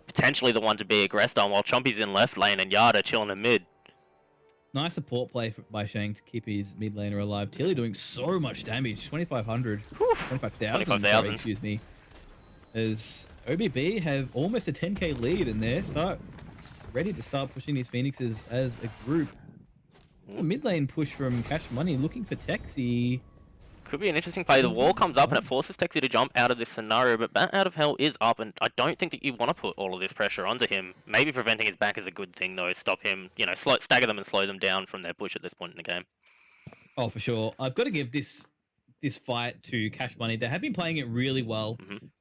potentially the one to be aggressed on, while Chompy's in left lane, and Yada chilling in mid. Nice support play by Shank to keep his mid laner alive. Tilly doing so much damage. 2,500. 25,000. 25,000. Excuse me. As OBB have almost a 10k lead, and they're ready to start pushing these Phoenixes as a group. A mid lane push from Cash Money looking for Texi. Could be an interesting play. The wall comes up and it forces Texi to jump out of this scenario, but Bat Out of Hell is up, and I don't think that you want to put all of this pressure onto him. Maybe preventing his back is a good thing, though. Stop him, you know, stagger them and slow them down from their push at this point in the game. Oh, for sure. I've got to give this fight to Cash Money. They have been playing it really well.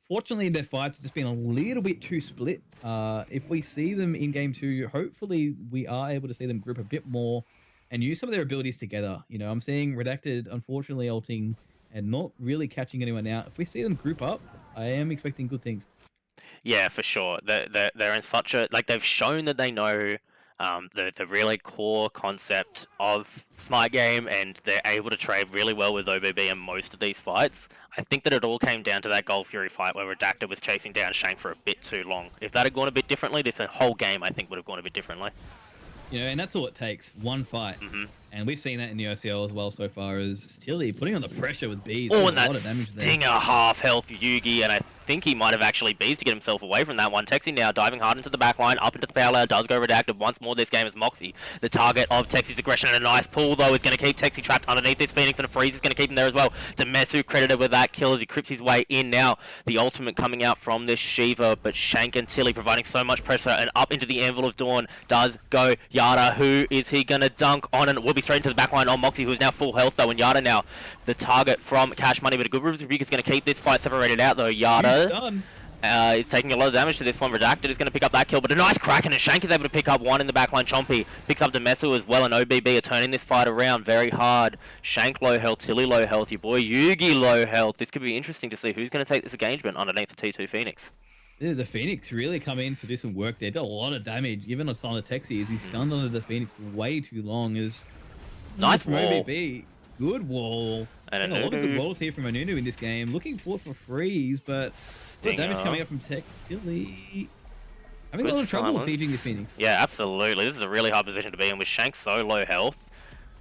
Fortunately, their fights have just been a little bit too split. If we see them in game 2, hopefully we are able to see them group a bit more and use some of their abilities together. You know, I'm seeing Redacted, unfortunately, ulting and not really catching anyone out. If we see them group up, I am expecting good things. Yeah, for sure. They're in such a... Like, they've shown that they know the really core concept of Smite game, and they're able to trade really well with OBB in most of these fights. I think that it all came down to that Gold Fury fight where Redacted was chasing down Shank for a bit too long. If that had gone a bit differently, this whole game, I think, would have gone a bit differently. You know, and that's all it takes. One fight. And we've seen that in the OCL as well so far, as Tilly putting on the pressure with bees. Oh, and that Stinger half health Yugi, and I think he might have actually bees to get himself away from that one. Texi now diving hard into the backline, up into the power layer, does go Redacted once more this game as Moxie. The target of Texi's aggression, and a nice pull though is going to keep Texi trapped underneath this Phoenix, and a freeze is going to keep him there as well. Demesu credited with that kill as he crips his way in now. The ultimate coming out from this Shiva, but Shank and Tilly providing so much pressure, and up into the Anvil of Dawn does go Yada. Who is he going to dunk on? And it will be straight into the backline on Moxie, who is now full health though, and Yada now the target from Cash Money, but a good Rivsbury is going to keep this fight separated out though. Yada is taking a lot of damage to this one. Redacted is going to pick up that kill, but a nice crack, and Shank is able to pick up one in the backline. Chompy picks up Demesu as well, and OBB are turning this fight around very hard. Shank low health, Tilly low health, your boy Yugi low health. This could be interesting to see who's going to take this engagement underneath the T2 Phoenix. The Phoenix really come in to do some work there. Did a lot of damage, given a son of Texi as he's stunned under the Phoenix for way too long. Nice wall. OBB. Good wall. And a lot of good walls here from Anunu in this game. Looking for freeze, but damage coming up from Tilly. Having a lot of trouble sieging this Phoenix. Yeah, absolutely. This is a really hard position to be in with Shank so low health.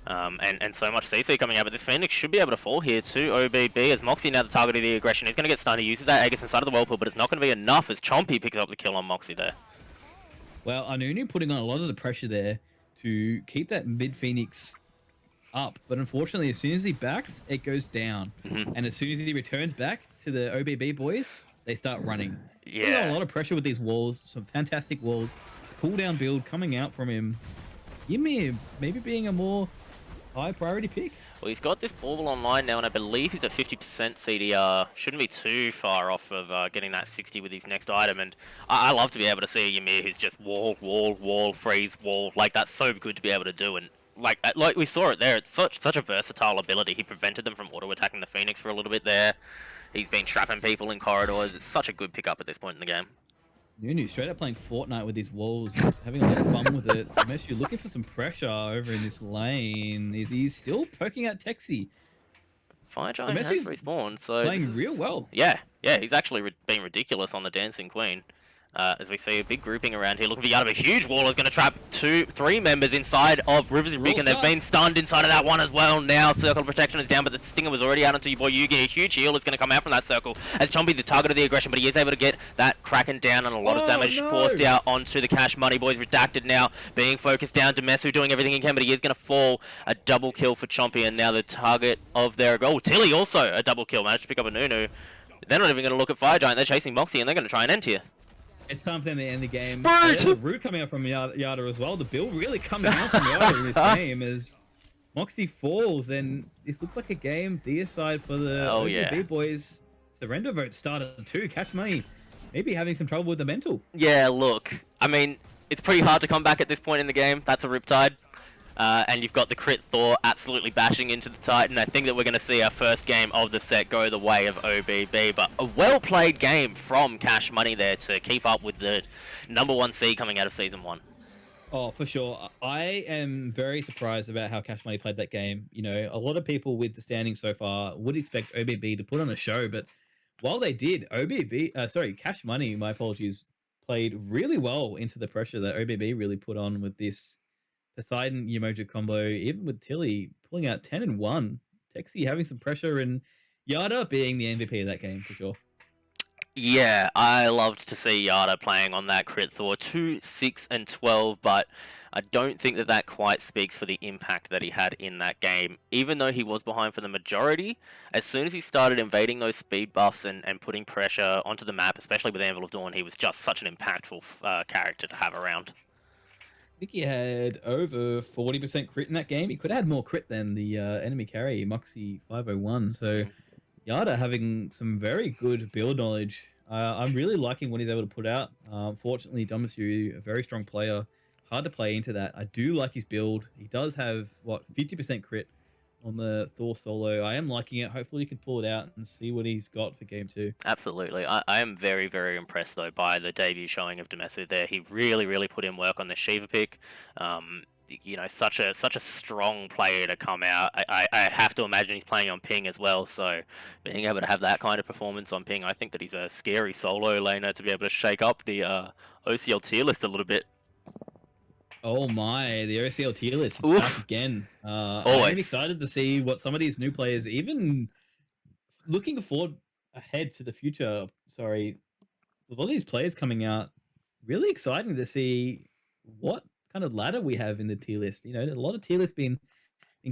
And so much CC coming out, but this Phoenix should be able to fall here to OBB as Moxie now the target of the aggression. He's going to get stunned. He uses that Aegis inside of the whirlpool, but it's not going to be enough as Chompy picks up the kill on Moxie there. Well, Anunu putting on a lot of the pressure there to keep that mid Phoenix up, but unfortunately, as soon as he backs, it goes down. Mhm. And as soon as he returns back to the OBB boys, they start running. Putting on a Yeah. lot of pressure with these walls, some fantastic walls. Cooldown build coming out from him. Ymir maybe being a more high priority pick. Well, he's got this bauble online now, and I believe he's at 50% CDR. Shouldn't be too far off of getting that 60 with his next item. And I love to be able to see a Ymir who's just wall, wall, wall, freeze, wall. Like, that's so good to be able to do. And like we saw it there, it's such a versatile ability. He prevented them from auto-attacking the Phoenix for a little bit there. He's been trapping people in corridors. It's such a good pickup at this point in the game. Nunu straight up playing Fortnite with these walls, having a lot of fun with it. Messi looking for some pressure over in this lane. He's still poking at Texi. Fire Giant has Messi's respawned, so playing this is, real well. Yeah, he's actually been ridiculous on the Dancing Queen. As we see a big grouping around here, looking for Yard of a huge wall is going to trap 3 members inside of Rivers Beacon. They've been stunned inside of that one as well. Now Circle of Protection is down, but the Stinger was already out onto your boy Yugi. A huge heal is going to come out from that circle as Chompy the target of the aggression, but he is able to get that Kraken down and a lot of damage forced out onto the Cash Money boys. Redacted now, being focused down. Demesu doing everything he can, but he is going to fall. A double kill for Chompy, and now the target of their goal. Tilly also a double kill, managed to pick up a Nunu. They're not even going to look at Fire Giant. They're chasing Moxie, and they're going to try and end here. It's time for them to end the game. Sprite! There's a root coming out from Yada as well. The build really coming out from Yada in this game as Moxie falls, and this looks like a game deicide for the OBB boys. Surrender vote started too. Cash Money maybe having some trouble with the mental. Yeah, look, I mean, it's pretty hard to come back at this point in the game. That's a Riptide. And you've got the crit Thor absolutely bashing into the Titan. I think that we're going to see our first game of the set go the way of OBB, but a well-played game from Cash Money there to keep up with the #1 seed coming out of Season 1. Oh, for sure. I am very surprised about how Cash Money played that game. You know, a lot of people with the standing so far would expect OBB to put on a show, but while they did, Cash Money, my apologies, played really well into the pressure that OBB really put on with this Poseidon Umoja combo, even with Tilly pulling out 10 and 1. Texi having some pressure, and Yada being the MVP of that game for sure. Yeah, I loved to see Yada playing on that crit Thor 2, 6, and 12, but I don't think that that quite speaks for the impact that he had in that game. Even though he was behind for the majority, as soon as he started invading those speed buffs and putting pressure onto the map, especially with Anvil of Dawn, he was just such an impactful character to have around. I think he had over 40% crit in that game. He could have had more crit than the enemy carry, Moxie 501. So Yada having some very good build knowledge. I'm really liking what he's able to put out. Fortunately, Domisu, a very strong player, hard to play into that. I do like his build. He does have, 50% crit on the Thor solo. I am liking it. Hopefully he can pull it out and see what he's got for game 2. Absolutely. I am very, very impressed, though, by the debut showing of Demesu there. He really, really put in work on the Shiva pick. You know, such a strong player to come out. I have to imagine he's playing on ping as well, so being able to have that kind of performance on ping, I think that he's a scary solo laner to be able to shake up the OCL tier list a little bit. Oh my, the OCL tier list is back again. I'm excited to see what some of these new players, even looking forward ahead to the future, with a lot of these players coming out, really exciting to see what kind of ladder we have in the tier list. You know, a lot of tier lists being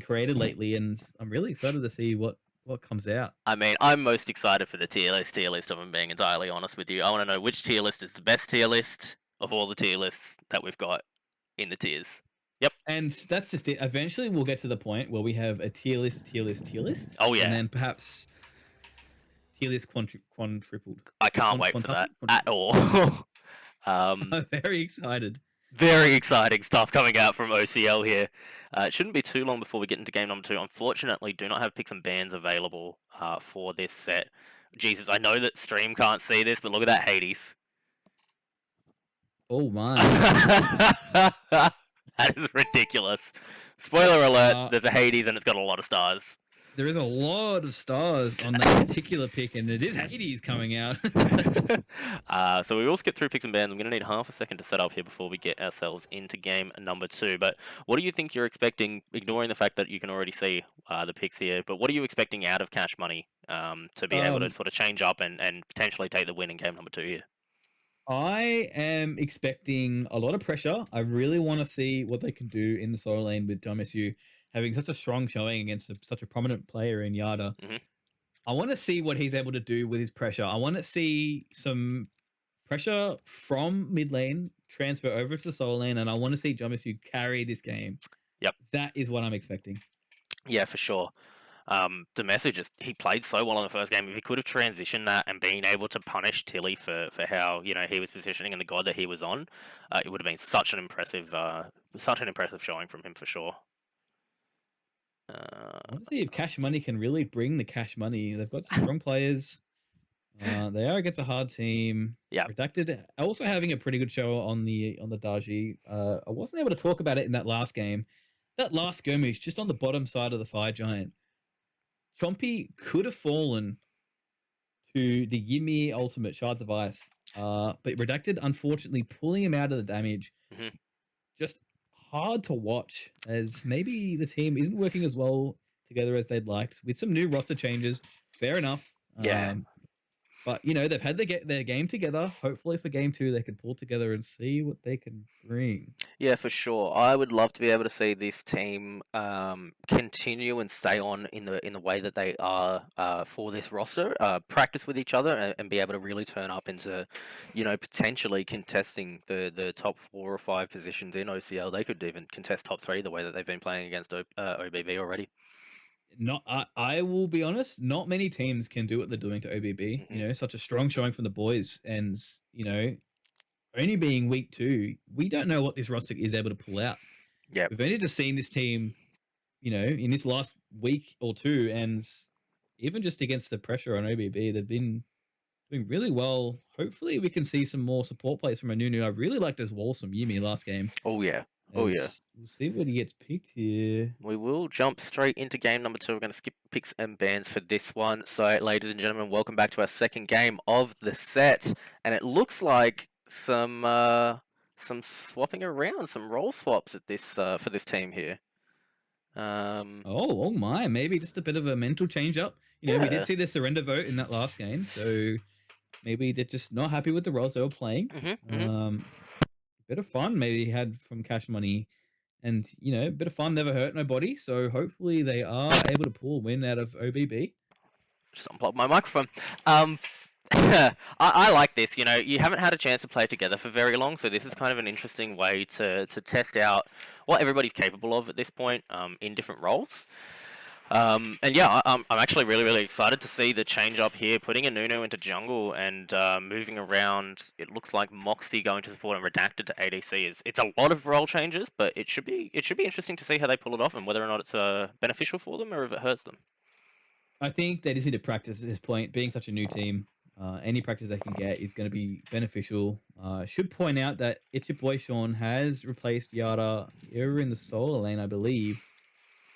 created lately, and I'm really excited to see what comes out. I mean, I'm most excited for the tier list, if I'm being entirely honest with you. I want to know which tier list is the best tier list of all the tier lists that we've got in the tiers. Yep. And that's just it. Eventually, we'll get to the point where we have a tier list. Oh, yeah. And then perhaps tier list quadrupled. I can't wait for that at all. I'm very excited. Very exciting stuff coming out from OCL here. It shouldn't be too long before we get into game number 2. Unfortunately, do not have picks and bans available for this set. Jesus, I know that stream can't see this, but look at that Hades. Oh my. That is ridiculous. Spoiler alert, there's a Hades and it's got a lot of stars. There is a lot of stars on that particular pick, and it is Hades coming out. So we will skip through picks and bans. I'm going to need half a second to set up here before we get ourselves into game number 2. But what do you think you're expecting, ignoring the fact that you can already see the picks here, but what are you expecting out of Cash Money to be able to sort of change up and potentially take the win in game number 2 here? I am expecting a lot of pressure. I really want to see what they can do in the solo lane with Domisu. having such a strong showing against such a prominent player in Yada. Hmm. I want to see what he's able to do with his pressure. I want to see some pressure from mid lane transfer over to solo lane, and I want to see Jomisu carry this game. Yep. That is what I'm expecting. Yeah, for sure. The message is he played so well in the first game. If he could have transitioned that and been able to punish Tilly for how he was positioning and the god that he was on, it would have been such an impressive showing from him for sure. I want to see if Cash Money can really bring the Cash Money. They've got some strong players. They are against a hard team. Yeah. Redacted also having a pretty good show on the Daji. I wasn't able to talk about it in that last game. That last skirmish, just on the bottom side of the Fire Giant, Chompy could have fallen to the Yimi ultimate Shards of Ice. But Redacted, unfortunately, pulling him out of the damage. Hmm. Just hard to watch, as maybe the team isn't working as well together as they'd liked. With some new roster changes, fair enough. Yeah. But they've had their game together. Hopefully for game two, they can pull together and see what they can bring. Yeah, for sure. I would love to be able to see this team continue and stay on in the way that they are for this roster. Practice with each other and be able to really turn up into, potentially contesting the top 4 or 5 positions in OCL. They could even contest top 3 the way that they've been playing against OBB already. Not, I will be honest. Not many teams can do what they're doing to OBB. Hmm. Such a strong showing from the boys, and only being week 2, we don't know what this roster is able to pull out. Yeah. We've only just seen this team, in this last week or 2, and even just against the pressure on OBB, they've been doing really well. Hopefully, we can see some more support plays from Anunu. I really liked his Walsum Yumi last game. Oh yeah. Oh yeah. As we'll see when he gets picked here. We will jump straight into game number 2. We're going to skip picks and bans for this one. So, ladies and gentlemen, welcome back to our second game of the set. And it looks like some swapping around, some role swaps at this for this team here. Oh my! Maybe just a bit of a mental change up. We did Yeah. see the surrender vote in that last game, so maybe they're just not happy with the roles they were playing. Bit of fun maybe he had from Cash Money, and a bit of fun never hurt nobody. So hopefully they are able to pull a win out of OBB. Just unplug my microphone. I like this. You haven't had a chance to play together for very long, so this is kind of an interesting way to test out what everybody's capable of at this point in different roles. And yeah, I'm actually really, really excited to see the change up here, putting a Nuno into jungle and moving around. It looks like Moxie going to support and Redacted to ADC. It's a lot of role changes, but it should be interesting to see how they pull it off and whether or not it's beneficial for them or if it hurts them. I think they just need to practice at this point. Being such a new team, any practice they can get is going to be beneficial. Should point out that It's Your Boy Sean has replaced Yada here in the solo lane, I believe,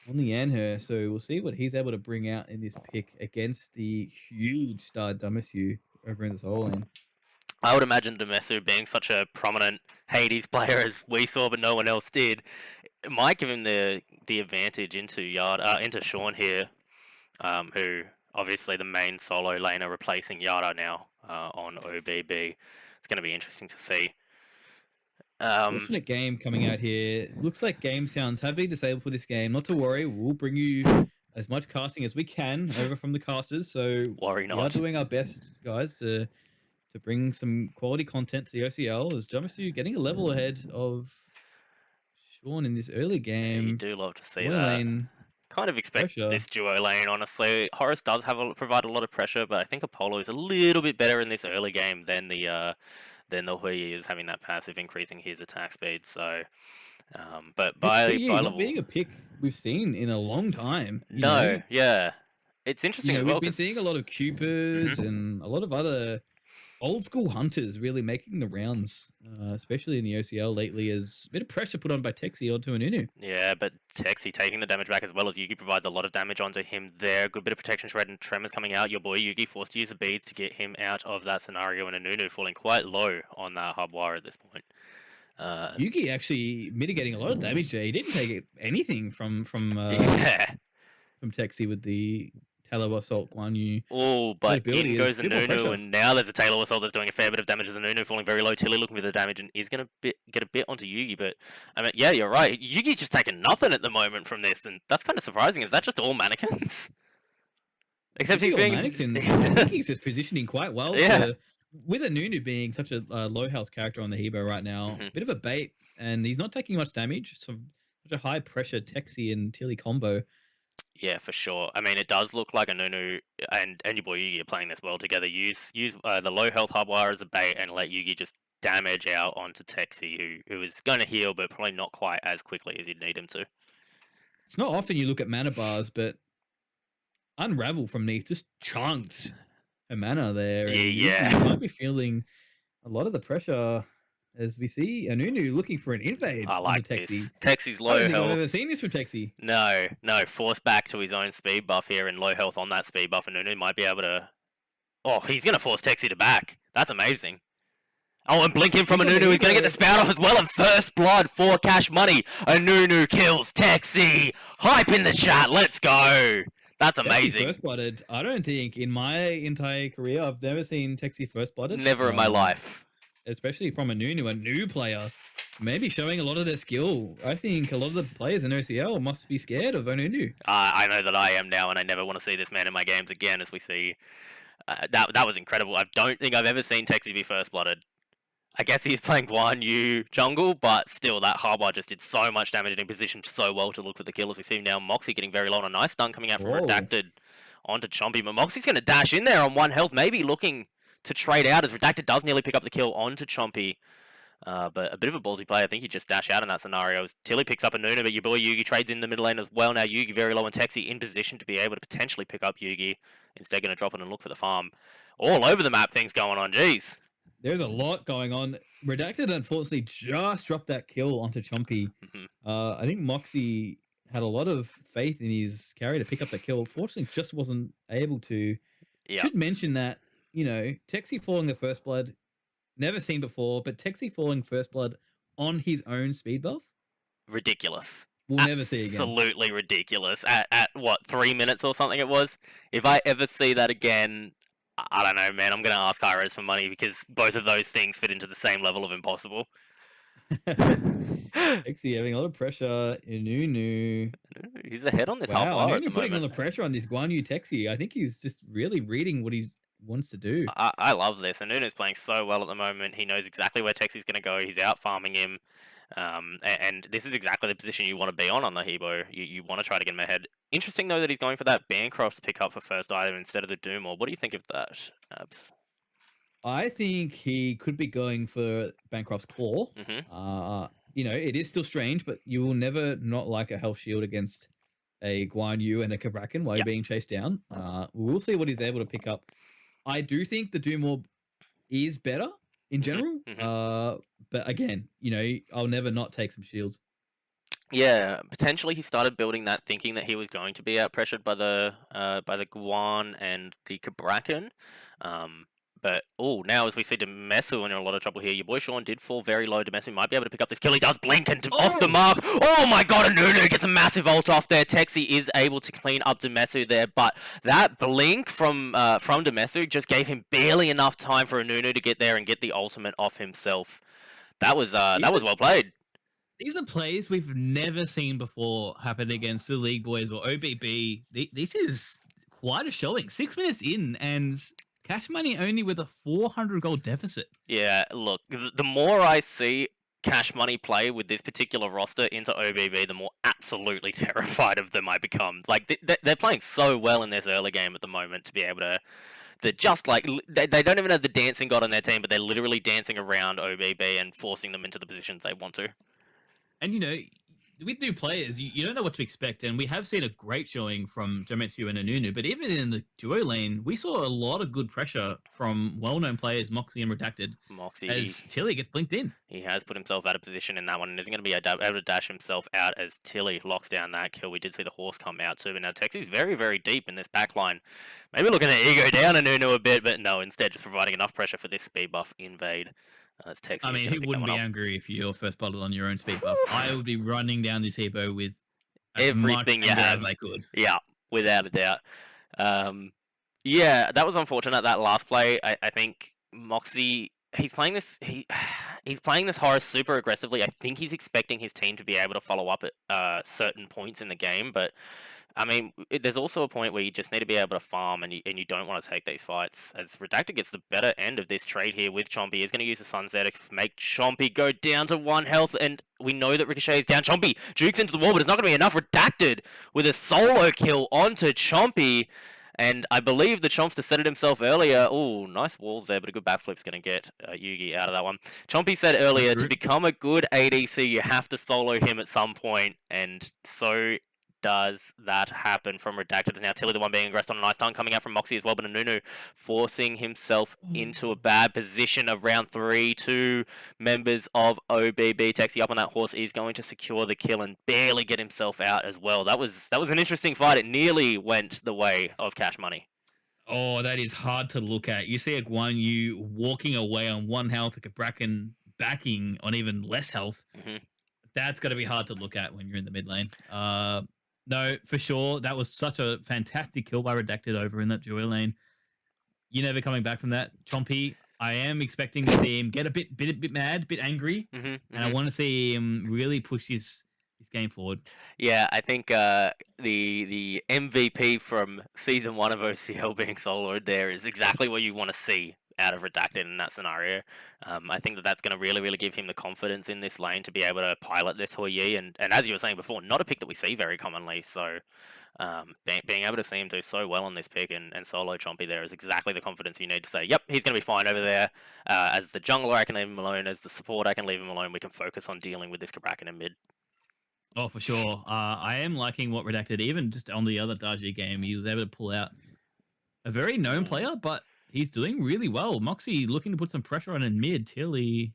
on the Anher. So we'll see what he's able to bring out in this pick against the huge star Damasu over in the solo lane. I would imagine Demesu being such a prominent Hades player as we saw, but no one else did, it might give him the advantage into Sean here, who obviously the main solo laner replacing Yada now on OBB. It's going to be interesting to see. Fortunate game coming out here. Looks like game sounds have been disabled for this game. Not to worry, we'll bring you as much casting as we can over from the casters. So Worry we are not. doing our best, guys, to bring some quality content to the OCL. As Jamisu getting a level ahead of Sean in this early game. You do love to see Boy that. lane Kind of expect pressure. this duo lane, honestly. Horus does provide a lot of pressure, but I think Apollo is a little bit better in this early game than the Hui is, having that passive increasing his attack speed. So, but by not level, being a pick we've seen in a long time. no, yeah, it's interesting as well. We've been seeing a lot of Cupers and a lot of other old school hunters really making the rounds, especially in the OCL lately, as a bit of pressure put on by Texi onto Anunu. Yeah, but Texi taking the damage back as well as Yugi provides a lot of damage onto him there. Good bit of protection shred and tremors coming out. Your boy Yugi forced to use the beads to get him out of that scenario, and Anunu falling quite low on that hub wire at this point. Yugi actually mitigating a lot of damage there. He didn't take anything from yeah. Texi with the Taylor Assault Guan Yu. Oh, That but ability in is goes a bit more Anunu, pressure. and now there's a Taylor Assault that's doing a fair bit of damage as Anunu falling very low. Tilly looking for the damage and is going to get a bit onto Yugi, but I mean, yeah, you're right. Yugi's just taking nothing at the moment from this, and that's kind of surprising. Is that just all mannequins? Except Could be he's all being. mannequins. I think he's just positioning quite well Yeah. to, with Anunu being such a low health character on the Hebo right now, Mhm. bit of a bait, and he's not taking much damage. Such a high pressure Texi and Tilly combo. Yeah, for sure. I mean, it does look like Anunu and your boy Yugi are playing this well together. Use the low health hardwire as a bait and let Yugi just damage out onto Texi, who is going to heal, but probably not quite as quickly as you'd need him to. It's not often you look at mana bars, but Unravel from Neath just chunked her mana there, and Yugi Yeah. might be feeling a lot of the pressure as we see Anunu looking for an invade I onto like Texi. this. Texi's I don't low think I've health. ever seen this from Texi. No, force back to his own speed buff here and low health on that speed buff, and Nunu might be able to. Oh, he's going to force Texi to back. That's amazing. Oh, and Blink in from Think on the Anunu. He's going to get the Evo. spout off as well, and first blood for Cash Money. Anunu kills Texi. Hype in the chat. Let's go. That's Texi amazing. first blooded. I don't think in my entire career I've never seen Texi first blooded. Never in my life. Especially from a new player. Maybe showing a lot of their skill. I think a lot of the players in OCL must be scared of Onunu. I know that I am now, and I never want to see this man in my games again. As we see, that was incredible. I don't think I've ever seen Texi be first blooded. I guess he's playing Guan Yu jungle, but still, that hardwire just did so much damage and he positioned so well to look for the kill. As we see now, Moxie getting very low on a nice stun coming out from Whoa. Redacted onto Chompy, but Moxie's going to dash in there on 1 health, maybe looking to trade out as Redacted does nearly pick up the kill onto Chompy. But a bit of a ballsy play. I think he just dash out in that scenario. As Tilly picks up a Nuna, but your boy Yugi trades in the middle lane as well. Now Yugi very low and Texi in position to be able to potentially pick up Yugi. Instead going to drop it and look for the farm. All over the map things going on, jeez. There's a lot going on. Redacted unfortunately just dropped that kill onto Chompy. I think Moxie had a lot of faith in his carry to pick up that kill. Fortunately, just wasn't able to. Yep. Should mention that, Texi falling the first blood, never seen before, but Texi falling first blood on his own speed buff? Ridiculous. We'll never see again. Absolutely ridiculous. At what, 3 minutes or something it was? If I ever see that again, I don't know, man. I'm going to ask Hyros for money because both of those things fit into the same level of impossible. Texi having a lot of pressure. Nunu. He's ahead on this Wow, half Nunu putting on the pressure on this Guan Yu Texi. I think he's just really reading what he wants to do. I love this. And Nunu's playing so well at the moment. He knows exactly where Texi's going to go. He's out farming him. And this is exactly the position you want to be on the Hebo. You want to try to get him ahead. Interesting, though, that he's going for that Bancroft's pick up for first item instead of the Doom Orb. What do you think of that, Abs? I think he could be going for Bancroft's Claw. It is still strange, but you will never not like a health shield against a Guan Yu and a Kabrakan while you're being chased down. We'll see what he's able to pick up. I do think the Doom Orb is better in general. But again, I'll never not take some shields. Yeah, potentially he started building that thinking that he was going to be out pressured by the Guan and the Kabrakan. But now as we see Demesu in a lot of trouble here, your boy Sean did fall very low. Demesu might be able to pick up this kill. He does blink and off the mark. Oh my god, Anunu gets a massive ult off there. Texi is able to clean up Demesu there, but that blink from Demesu just gave him barely enough time for Anunu to get there and get the ultimate off himself. That was well played. These are plays we've never seen before happen against the League Boys or OBB. This is quite a showing. 6 minutes in and Cash Money only with a 400 gold deficit. Yeah, look, the more I see Cash Money play with this particular roster into OBB, the more absolutely terrified of them I become. Like, they're playing so well in this early game at the moment to be able to... They're just like... They don't even have the dancing god on their team, but they're literally dancing around OBB and forcing them into the positions they want to. And, with new players, you don't know what to expect. And we have seen a great showing from Jometsu and Anunu. But even in the duo lane, we saw a lot of good pressure from well-known players, Moxie and Redacted. Moxie, as Tilly gets blinked in. He has put himself out of position in that one and isn't going to be able to dash himself out as Tilly locks down that kill. We did see the horse come out too. But now Texi's very, very deep in this back line. Maybe looking to ego down Anunu a bit, but no, instead just providing enough pressure for this speed buff invade. I mean, who wouldn't be angry if you're first bottled on your own speed buff? I would be running down this Hebo with everything you have as I could. Yeah, without a doubt. Um, yeah, that was unfortunate. That last play, I think Moxie. He's playing this. He's playing this horror super aggressively. I think he's expecting his team to be able to follow up at certain points in the game, but I mean, there's also a point where you just need to be able to farm, and you don't want to take these fights. As Redacted gets the better end of this trade here with Chompy, he's going to use the Sunset to make Chompy go down to 1 health, and we know that Ricochet is down. Chompy jukes into the wall, but it's not going to be enough. Redacted with a solo kill onto Chompy, and I believe the Chompster said it himself earlier. Oh, nice walls there, but a good backflip's going to get Yugi out of that one. Chompy said earlier, to become a good ADC, you have to solo him at some point, and so does that happen from Redacted. Now Tilly the one being aggressed on a nice stun coming out from Moxie as well, but Anunu forcing himself into a bad position of round 3. 2 members of OBB. Texi up on that horse is going to secure the kill and barely get himself out as well. That was an interesting fight. It nearly went the way of Cash Money. Oh, that is hard to look at. You see a Guan Yu walking away on 1 health, like a Bracken backing on even less health. Mm-hmm. That's got to be hard to look at when you're in the mid lane. No, for sure. That was such a fantastic kill by Redacted over in that joy lane. You're never coming back from that. Chompy, I am expecting to see him get a bit mad, a bit angry, and I want to see him really push his game forward. Yeah, I think the MVP from season 1 of OCL being soloed there is exactly what you want to see out of Redacted in that scenario. I think that's going to really give him the confidence in this lane to be able to pilot this Hou Yi, and as you were saying before, not a pick that we see very commonly, so being able to see him do so well on this pick and solo Chompy there is exactly the confidence you need to say, yep, he's going to be fine over there. As the jungler, I can leave him alone. As the support, I can leave him alone. We can focus on dealing with this Kraken in mid. Oh, for sure. I am liking what Redacted, even just on the other Daji game, he was able to pull out a very known player, but he's doing really well. Moxie looking to put some pressure on in mid. Tilly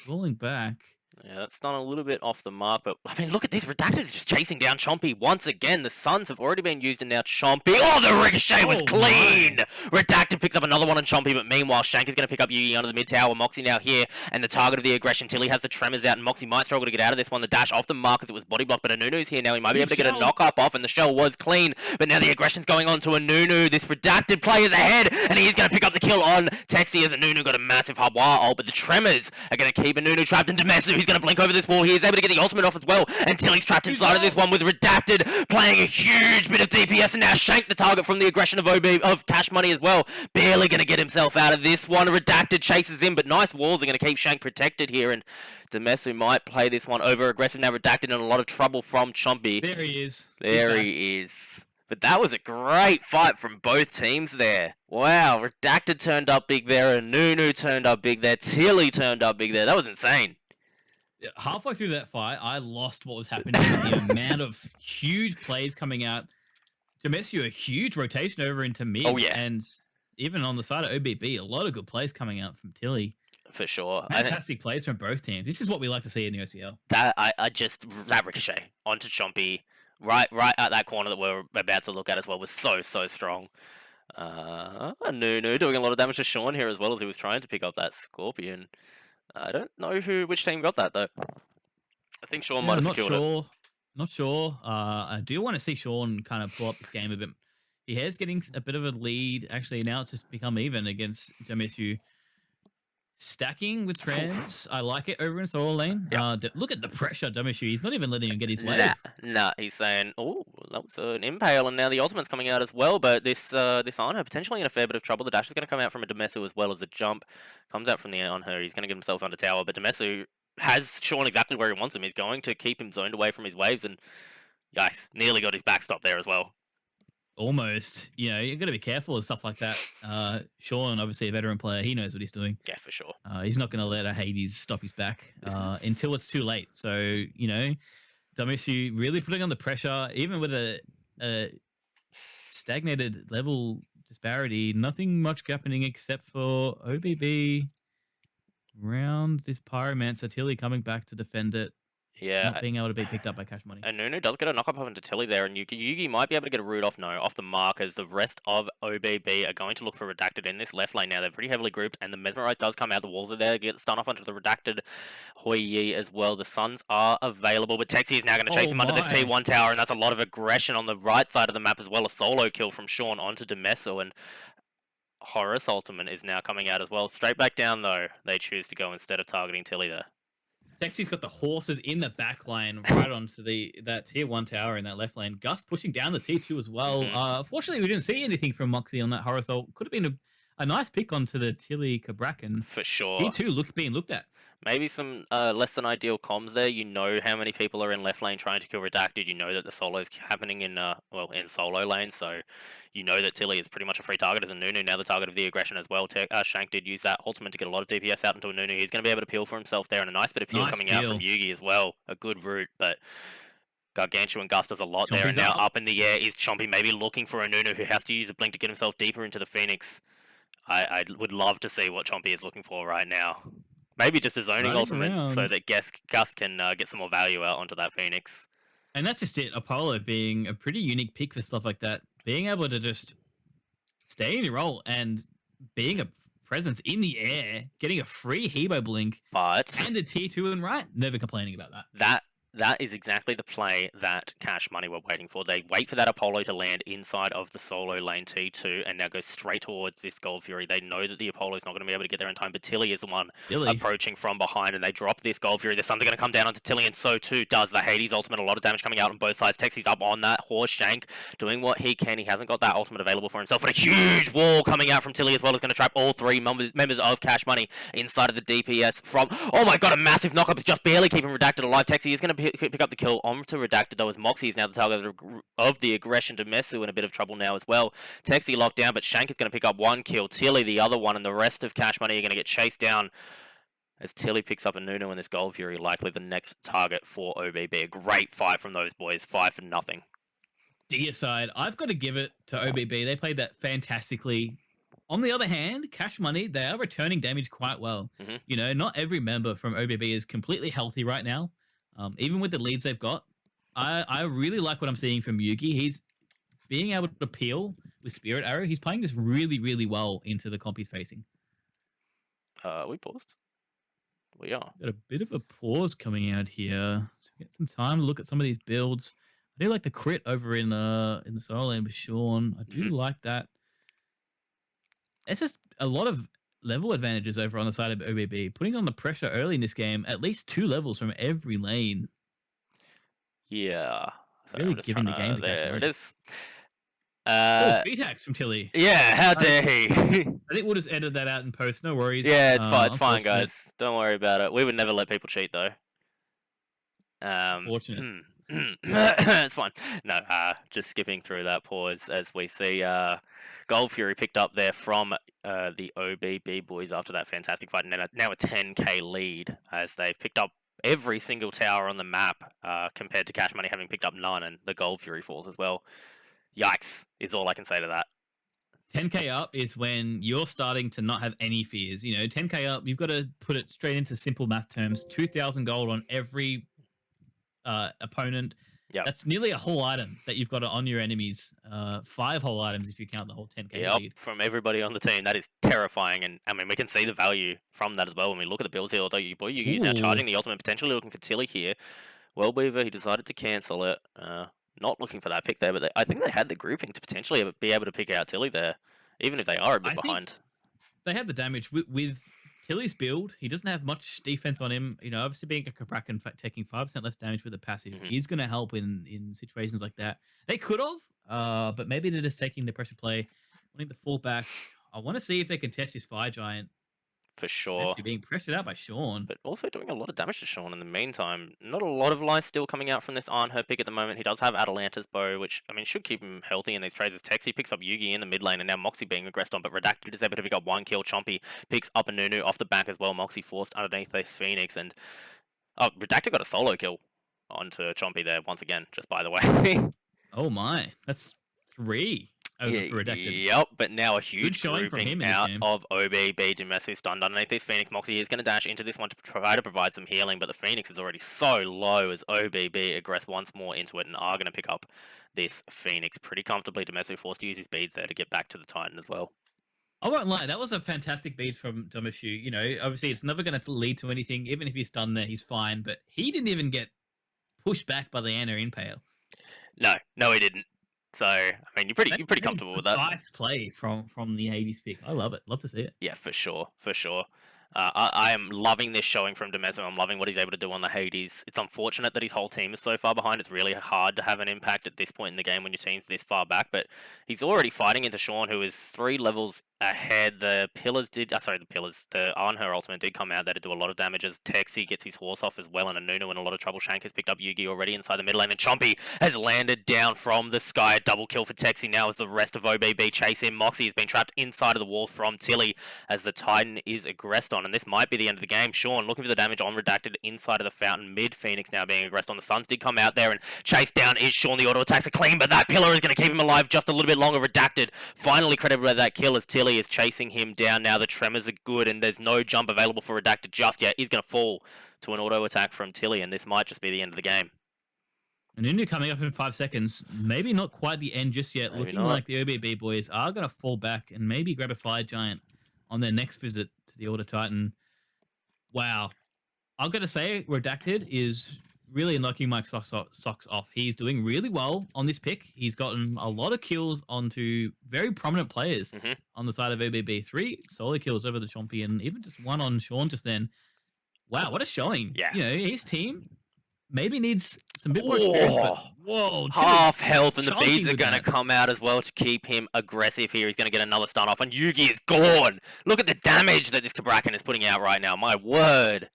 rolling back. Yeah, that's done a little bit off the mark, but I mean, look at this. Redacted is just chasing down Chompy once again. The Suns have already been used, and now Chompy. Oh, the ricochet was clean! Redacted picks up another one on Chompy, but meanwhile, Shank is going to pick up Yugi under the mid tower. Moxie now here, and the target of the aggression. Tilly has the tremors out, and Moxie might struggle to get out of this one. The dash off the mark as it was body blocked, but Anunu's here now. He might be able to get a knock up off, and the shell was clean, but now the aggression's going on to Anunu. This Redacted player's ahead, and he's going to pick up the kill on Texi as Anunu got a massive Hawa ult, but the tremors are going to keep Anunu trapped into Demesu, who's going to blink over this wall. He is able to get the ultimate off as well, until he's trapped inside of this one with Redacted playing a huge bit of DPS, and now Shank the target from the aggression of Cash Money as well. Barely going to get himself out of this one. Redacted chases in, but nice walls are going to keep Shank protected here, and Demesu might play this one over aggressive. Now Redacted in a lot of trouble from Chompy. There he is. There he is. But that was a great fight from both teams there. Wow, Redacted turned up big there, and Nunu turned up big there, Tilly turned up big there. That was insane. Halfway through that fight, I lost what was happening with the amount of huge plays coming out. Demesu, a huge rotation over into mid. Oh, yeah. And even on the side of OBB, a lot of good plays coming out from Tilly. For sure. Fantastic plays from both teams. This is what we like to see in the OCL. That ricochet onto Chompy, right at that corner that we're about to look at as well, was so strong. Nunu doing a lot of damage to Sean here as well as he was trying to pick up that Scorpion. I don't know which team got that though. I think Sean might have secured it. Not sure. I do want to see Sean kind of pull up this game a bit. He is getting a bit of a lead. Actually, now it's just become even against Demesu. Stacking with trans, I like it over in solo lane. Yep. Look at the pressure, Demesu. He's not even letting him get his wave. Nah, he's saying, oh, that was an impale, and now the ultimate's coming out as well, but this Anna potentially in a fair bit of trouble. The dash is going to come out from a Demesu as well as the jump comes out from the on her. He's going to get himself under tower, but Demesu has Sean exactly where he wants him. He's going to keep him zoned away from his waves, and yikes, nearly got his backstop there as well. Almost, you got to be careful with stuff like that. Sean, obviously a veteran player, he knows what he's doing. Yeah, for sure. He's not going to let a Hades stop his back until it's too late. So, Demesu really putting on the pressure, even with a stagnated level disparity, nothing much happening except for OBB round this Pyromancer, Tilly coming back to defend it. Yeah, not being able to be picked up by Cash Money. and Nunu does get a knock-up off into Tilly there, and Yugi might be able to get a root off, no, off the mark, as the rest of OBB are going to look for Redacted in this left lane now. They're pretty heavily grouped, and the Mesmerize does come out. The walls are there, get the stun off onto the Redacted Hoi Yi as well. The Suns are available, but Texi is now going to chase Oh him under this my. T1 tower, and that's a lot of aggression on the right side of the map as well. A solo kill from Sean onto Demeso, and Horus Ultimate is now coming out as well. Straight back down, though, they choose to go instead of targeting Tilly there. Texi's got the horses in the back line right onto that tier 1 tower in that left lane. Gus pushing down the tier 2 as well. Fortunately, we didn't see anything from Moxie on that horror ult. Could have been a nice pick onto the Tilly Cabrakan. For sure. Tier 2 being looked at. Maybe some less than ideal comms there. You know how many people are in left lane trying to kill Redacted. You know that the solo is happening in in solo lane, so you know that Tilly is pretty much a free target as a Nunu, now the target of the aggression as well. Shank did use that ultimate to get a lot of DPS out into a Nunu. He's going to be able to peel for himself there, and a nice bit of peel coming out from Yugi as well. A good route, but Gargantua and Gus does a lot there, and now up in the air is Chompy, maybe looking for a Nunu who has to use a blink to get himself deeper into the Phoenix. I would love to see what Chompy is looking for right now. Maybe just a zoning ultimate so that Gus can get some more value out onto that Phoenix. And that's just it. Apollo being a pretty unique pick for stuff like that. Being able to just stay in your role and being a presence in the air, getting a free Hebo blink, and a tier 2 and right. Never complaining about that. That is exactly the play that Cash Money were waiting for. They wait for that Apollo to land inside of the solo lane T2 and now go straight towards this Gold Fury. They know that the Apollo is not going to be able to get there in time, but Tilly is the one approaching from behind, and they drop this Gold Fury. The Suns are going to come down onto Tilly, and so too does the Hades ultimate. A lot of damage coming out on both sides. Texi's up on that horse. Shank doing what he can. He hasn't got that ultimate available for himself, but a huge wall coming out from Tilly as well is going to trap all three members of Cash Money inside of the DPS from... Oh my god, a massive knockup is just barely keeping Redacted alive. Texi is going to pick up the kill onto Redacted, though, as Moxie is now the target of the aggression. Demesu in a bit of trouble now as well. Texi locked down, but Shank is going to pick up one kill. Tilly the other one, and the rest of Cash Money are going to get chased down as Tilly picks up a Nunu and this Gold Fury, likely the next target for OBB. A great fight from those boys, 5-0. Dia side, I've got to give it to OBB. They played that fantastically. On the other hand, Cash Money, they are returning damage quite well. You know, not every member from OBB is completely healthy right now. Even with the leads they've got, I really like what I'm seeing from Yugi. He's being able to peel with Spirit Arrow. He's playing this really, really well into the comp he's facing. We paused? We are. Got a bit of a pause coming out here. So get some time to look at some of these builds. I do like the crit over in the solo lane with Sean. I do like that. It's just a lot of level advantages over on the side of OBB, putting on the pressure early in this game, at least 2 levels from every lane. Yeah. So really giving the game to Cash Money. There it is. Speed hacks from Tilly. Yeah, how dare he? I think we'll just edit that out in post. No worries. Yeah, it's fine, guys. Don't worry about it. We would never let people cheat, though. Fortunate. It's fine. No, just skipping through that pause as we see Gold Fury picked up there from the OBB boys after that fantastic fight, and now a 10k lead as they've picked up every single tower on the map compared to Cash Money having picked up none, and the Gold Fury falls as well. Yikes, is all I can say to that. 10k up is when you're starting to not have any fears. You know, 10k up, you've got to put it straight into simple math terms. 2,000 gold on every opponent. Yep. That's nearly a whole item that you've got on your enemies. 5 whole items if you count the whole 10k lead. From everybody on the team. That is terrifying, and I mean, we can see the value from that as well when we look at the builds here. Although Yugi's now charging the ultimate, potentially looking for Tilly here. Wellbeaver, he decided to cancel it. Not looking for that pick there, but I think they had the grouping to potentially be able to pick out Tilly there, even if they are a bit behind. They have the damage with Tilly's build. He doesn't have much defense on him. You know, obviously being a Cabrakan, taking 5% less damage with a passive is going to help in situations like that. They could have, but maybe they're just taking the pressure play, wanting to fall back. I want to see if they can test his Fire Giant. For sure. Actually being pressured out by Sean. But also doing a lot of damage to Sean in the meantime. Not a lot of life still coming out from this Arn her pick at the moment. He does have Atalanta's bow, which, I mean, should keep him healthy in these trades as Texi picks up Yugi in the mid lane, and now Moxie being aggressed on, but Redacted is able to pick up 1 kill. Chompy picks up a Nunu off the back as well. Moxie forced underneath this Phoenix, and... Oh, Redacted got a solo kill onto Chompy there once again, just by the way. Oh my, that's 3. over for Redacted. Yep, but now a Good huge showing from grouping him in this out game. of OBB. Demesu stunned underneath this Phoenix. Moxie is going to dash into this one to try to provide some healing, but the Phoenix is already so low as OBB aggress once more into it and are going to pick up this Phoenix pretty comfortably. Demesu forced to use his beads there to get back to the Titan as well. I won't lie, that was a fantastic beat from Domashu. You know, obviously it's never going to lead to anything. Even if he's done there, he's fine. But he didn't even get pushed back by the Anna Impale. No, he didn't. So I mean, you're pretty comfortable with that. Precise play from the Hades pick. I love it. Love to see it. Yeah, for sure. I am loving this showing from Demeso. I'm loving what he's able to do on the Hades. It's unfortunate that his whole team is so far behind. It's really hard to have an impact at this point in the game when your team's this far back, but he's already fighting into Sean, who is 3 levels ahead. The Arnher ultimate did come out there to do a lot of damage as Texi gets his horse off as well, and Anunu in a lot of trouble. Shank has picked up Yugi already inside the mid lane, and Chompy has landed down from the sky. A double kill for Texi now as the rest of OBB chase him. Moxie has been trapped inside of the wall from Tilly as the Titan is aggressed on, and this might be the end of the game. Sean looking for the damage on Redacted inside of the fountain. Mid Phoenix now being aggressed on. The Suns did come out there and chase down is Sean. The auto attacks are clean, but that pillar is going to keep him alive just a little bit longer. Redacted finally credited with that kill as Tilly is chasing him down now. The tremors are good and there's no jump available for Redacted just yet. He's going to fall to an auto attack from Tilly, and this might just be the end of the game. Nunu coming up in 5 seconds. Maybe not quite the end just yet. Maybe Looking not. like the OBB boys are going to fall back and maybe grab a Fire Giant on their next visit to the Auto Titan. Wow. I'm going to say Redacted is really knocking Mike's socks off. He's doing really well on this pick. He's gotten a lot of kills onto very prominent players on the side of OBB. 3 solo kills over the Chompy and even just 1 on Sean just then. Wow, what a showing. Yeah. You know, his team maybe needs some bit more experience, but whoa. Half health, and the chunky beads are with going to that. come out as well to keep him aggressive here. He's going to get another stun off, and Yugi is gone. Look at the damage that this Kabrakan is putting out right now. My word.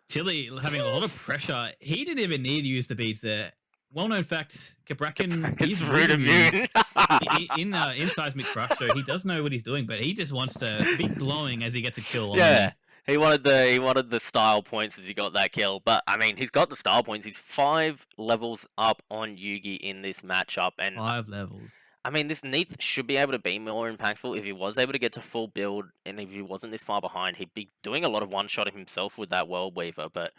Tilly having a lot of pressure. He didn't even need to use the beads there. Well-known fact, Kabrakan is root immune. in Seismic Crush, so he does know what he's doing, but he just wants to be glowing as he gets a kill. Yeah. He wanted the style points as he got that kill, but I mean he's got the style points. He's 5 levels up on Yugi in this matchup, and 5 levels. I mean this Neath should be able to be more impactful if he was able to get to full build, and if he wasn't this far behind, he'd be doing a lot of one-shotting himself with that World Weaver. But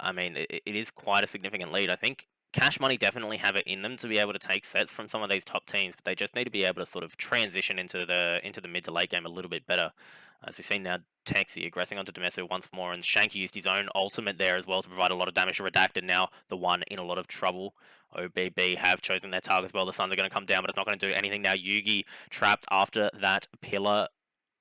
I mean it is quite a significant lead. I think Cash Money definitely have it in them to be able to take sets from some of these top teams, but they just need to be able to sort of transition into the mid to late game a little bit better. As we've seen now, Texi aggressing onto Demeso once more, and Shanky used his own ultimate there as well to provide a lot of damage to Redacted. Now the one in a lot of trouble. OBB have chosen their target as well. The Suns are going to come down, but it's not going to do anything now. Yugi trapped after that pillar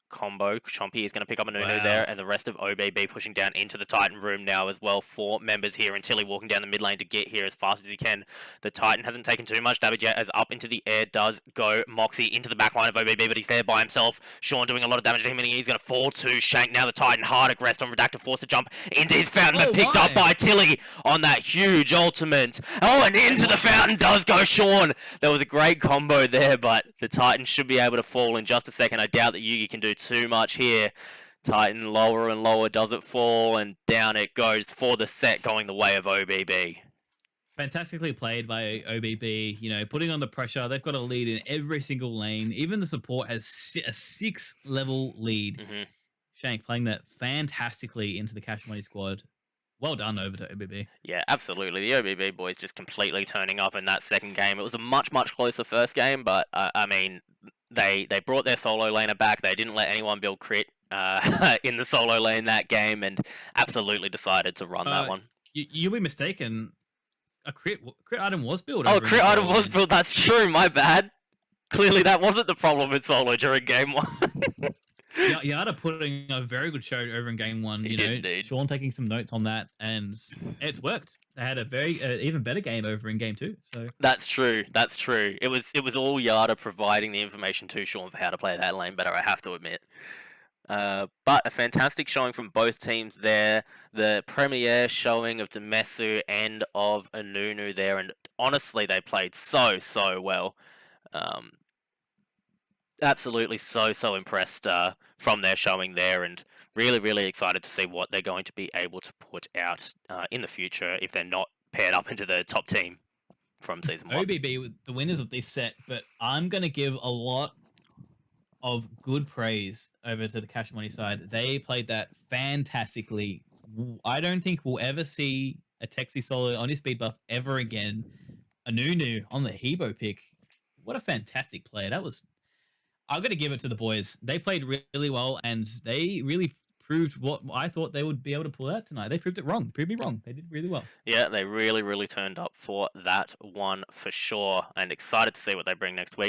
combo. Chompy is going to pick up a Nunu there, and the rest of OBB pushing down into the Titan room now as well. 4 members here, and Tilly walking down the mid lane to get here as fast as he can. The Titan hasn't taken too much damage yet, as up into the air does go Moxie into the back line of OBB, but he's there by himself. Sean doing a lot of damage to him, and he's going to fall to Shank. Now the Titan hard aggressed on Redacted, forced to jump into his fountain, but picked up by Tilly on that huge ultimate. Oh, and into the fountain does go Sean. There was a great combo there, but the Titan should be able to fall in just a second. I doubt that Yugi can do too much here. Titan lower and lower does it fall, and down it goes for the set, going the way of OBB. Fantastically played by OBB, you know, putting on the pressure. They've got a lead in every single lane. Even the support has a 6-level lead. Shank playing that fantastically into the Cash Money squad. Well done over to OBB. Yeah, absolutely. The OBB boys just completely turning up in that second game. It was a much closer first game, but I mean, they brought their solo laner back. They didn't let anyone build crit in the solo lane that game, and absolutely decided to run that one. You'll be mistaken. A crit item was built. Oh, crit item was built. That's true. My bad. Clearly, that wasn't the problem in solo during game 1. Yada putting a very good show over in game 1. You know, indeed. Sean taking some notes on that, and it's worked. They had a very even better game over in game 2. So that's true. That's true. It was all Yada providing the information to Sean for how to play that lane better, I have to admit. But a fantastic showing from both teams there. The premiere showing of Demesu and of Anunu there, and honestly, they played so well. Absolutely so impressed from their showing there, and really excited to see what they're going to be able to put out in the future if they're not paired up into the top team. from season 1. OBB with the winners of this set, but I'm gonna give a lot of good praise over to the Cash Money side. They played that fantastically. I don't think we'll ever see a Texie solo on his speed buff ever again. A Nunu on the Hebo pick. What a fantastic play. That was. I'm going to give it to the boys. They played really well, and they really proved what I thought they would be able to pull out tonight. They proved it wrong. Proved me wrong. They did really well. Yeah, they really, really turned up for that one for sure, and excited to see what they bring next week.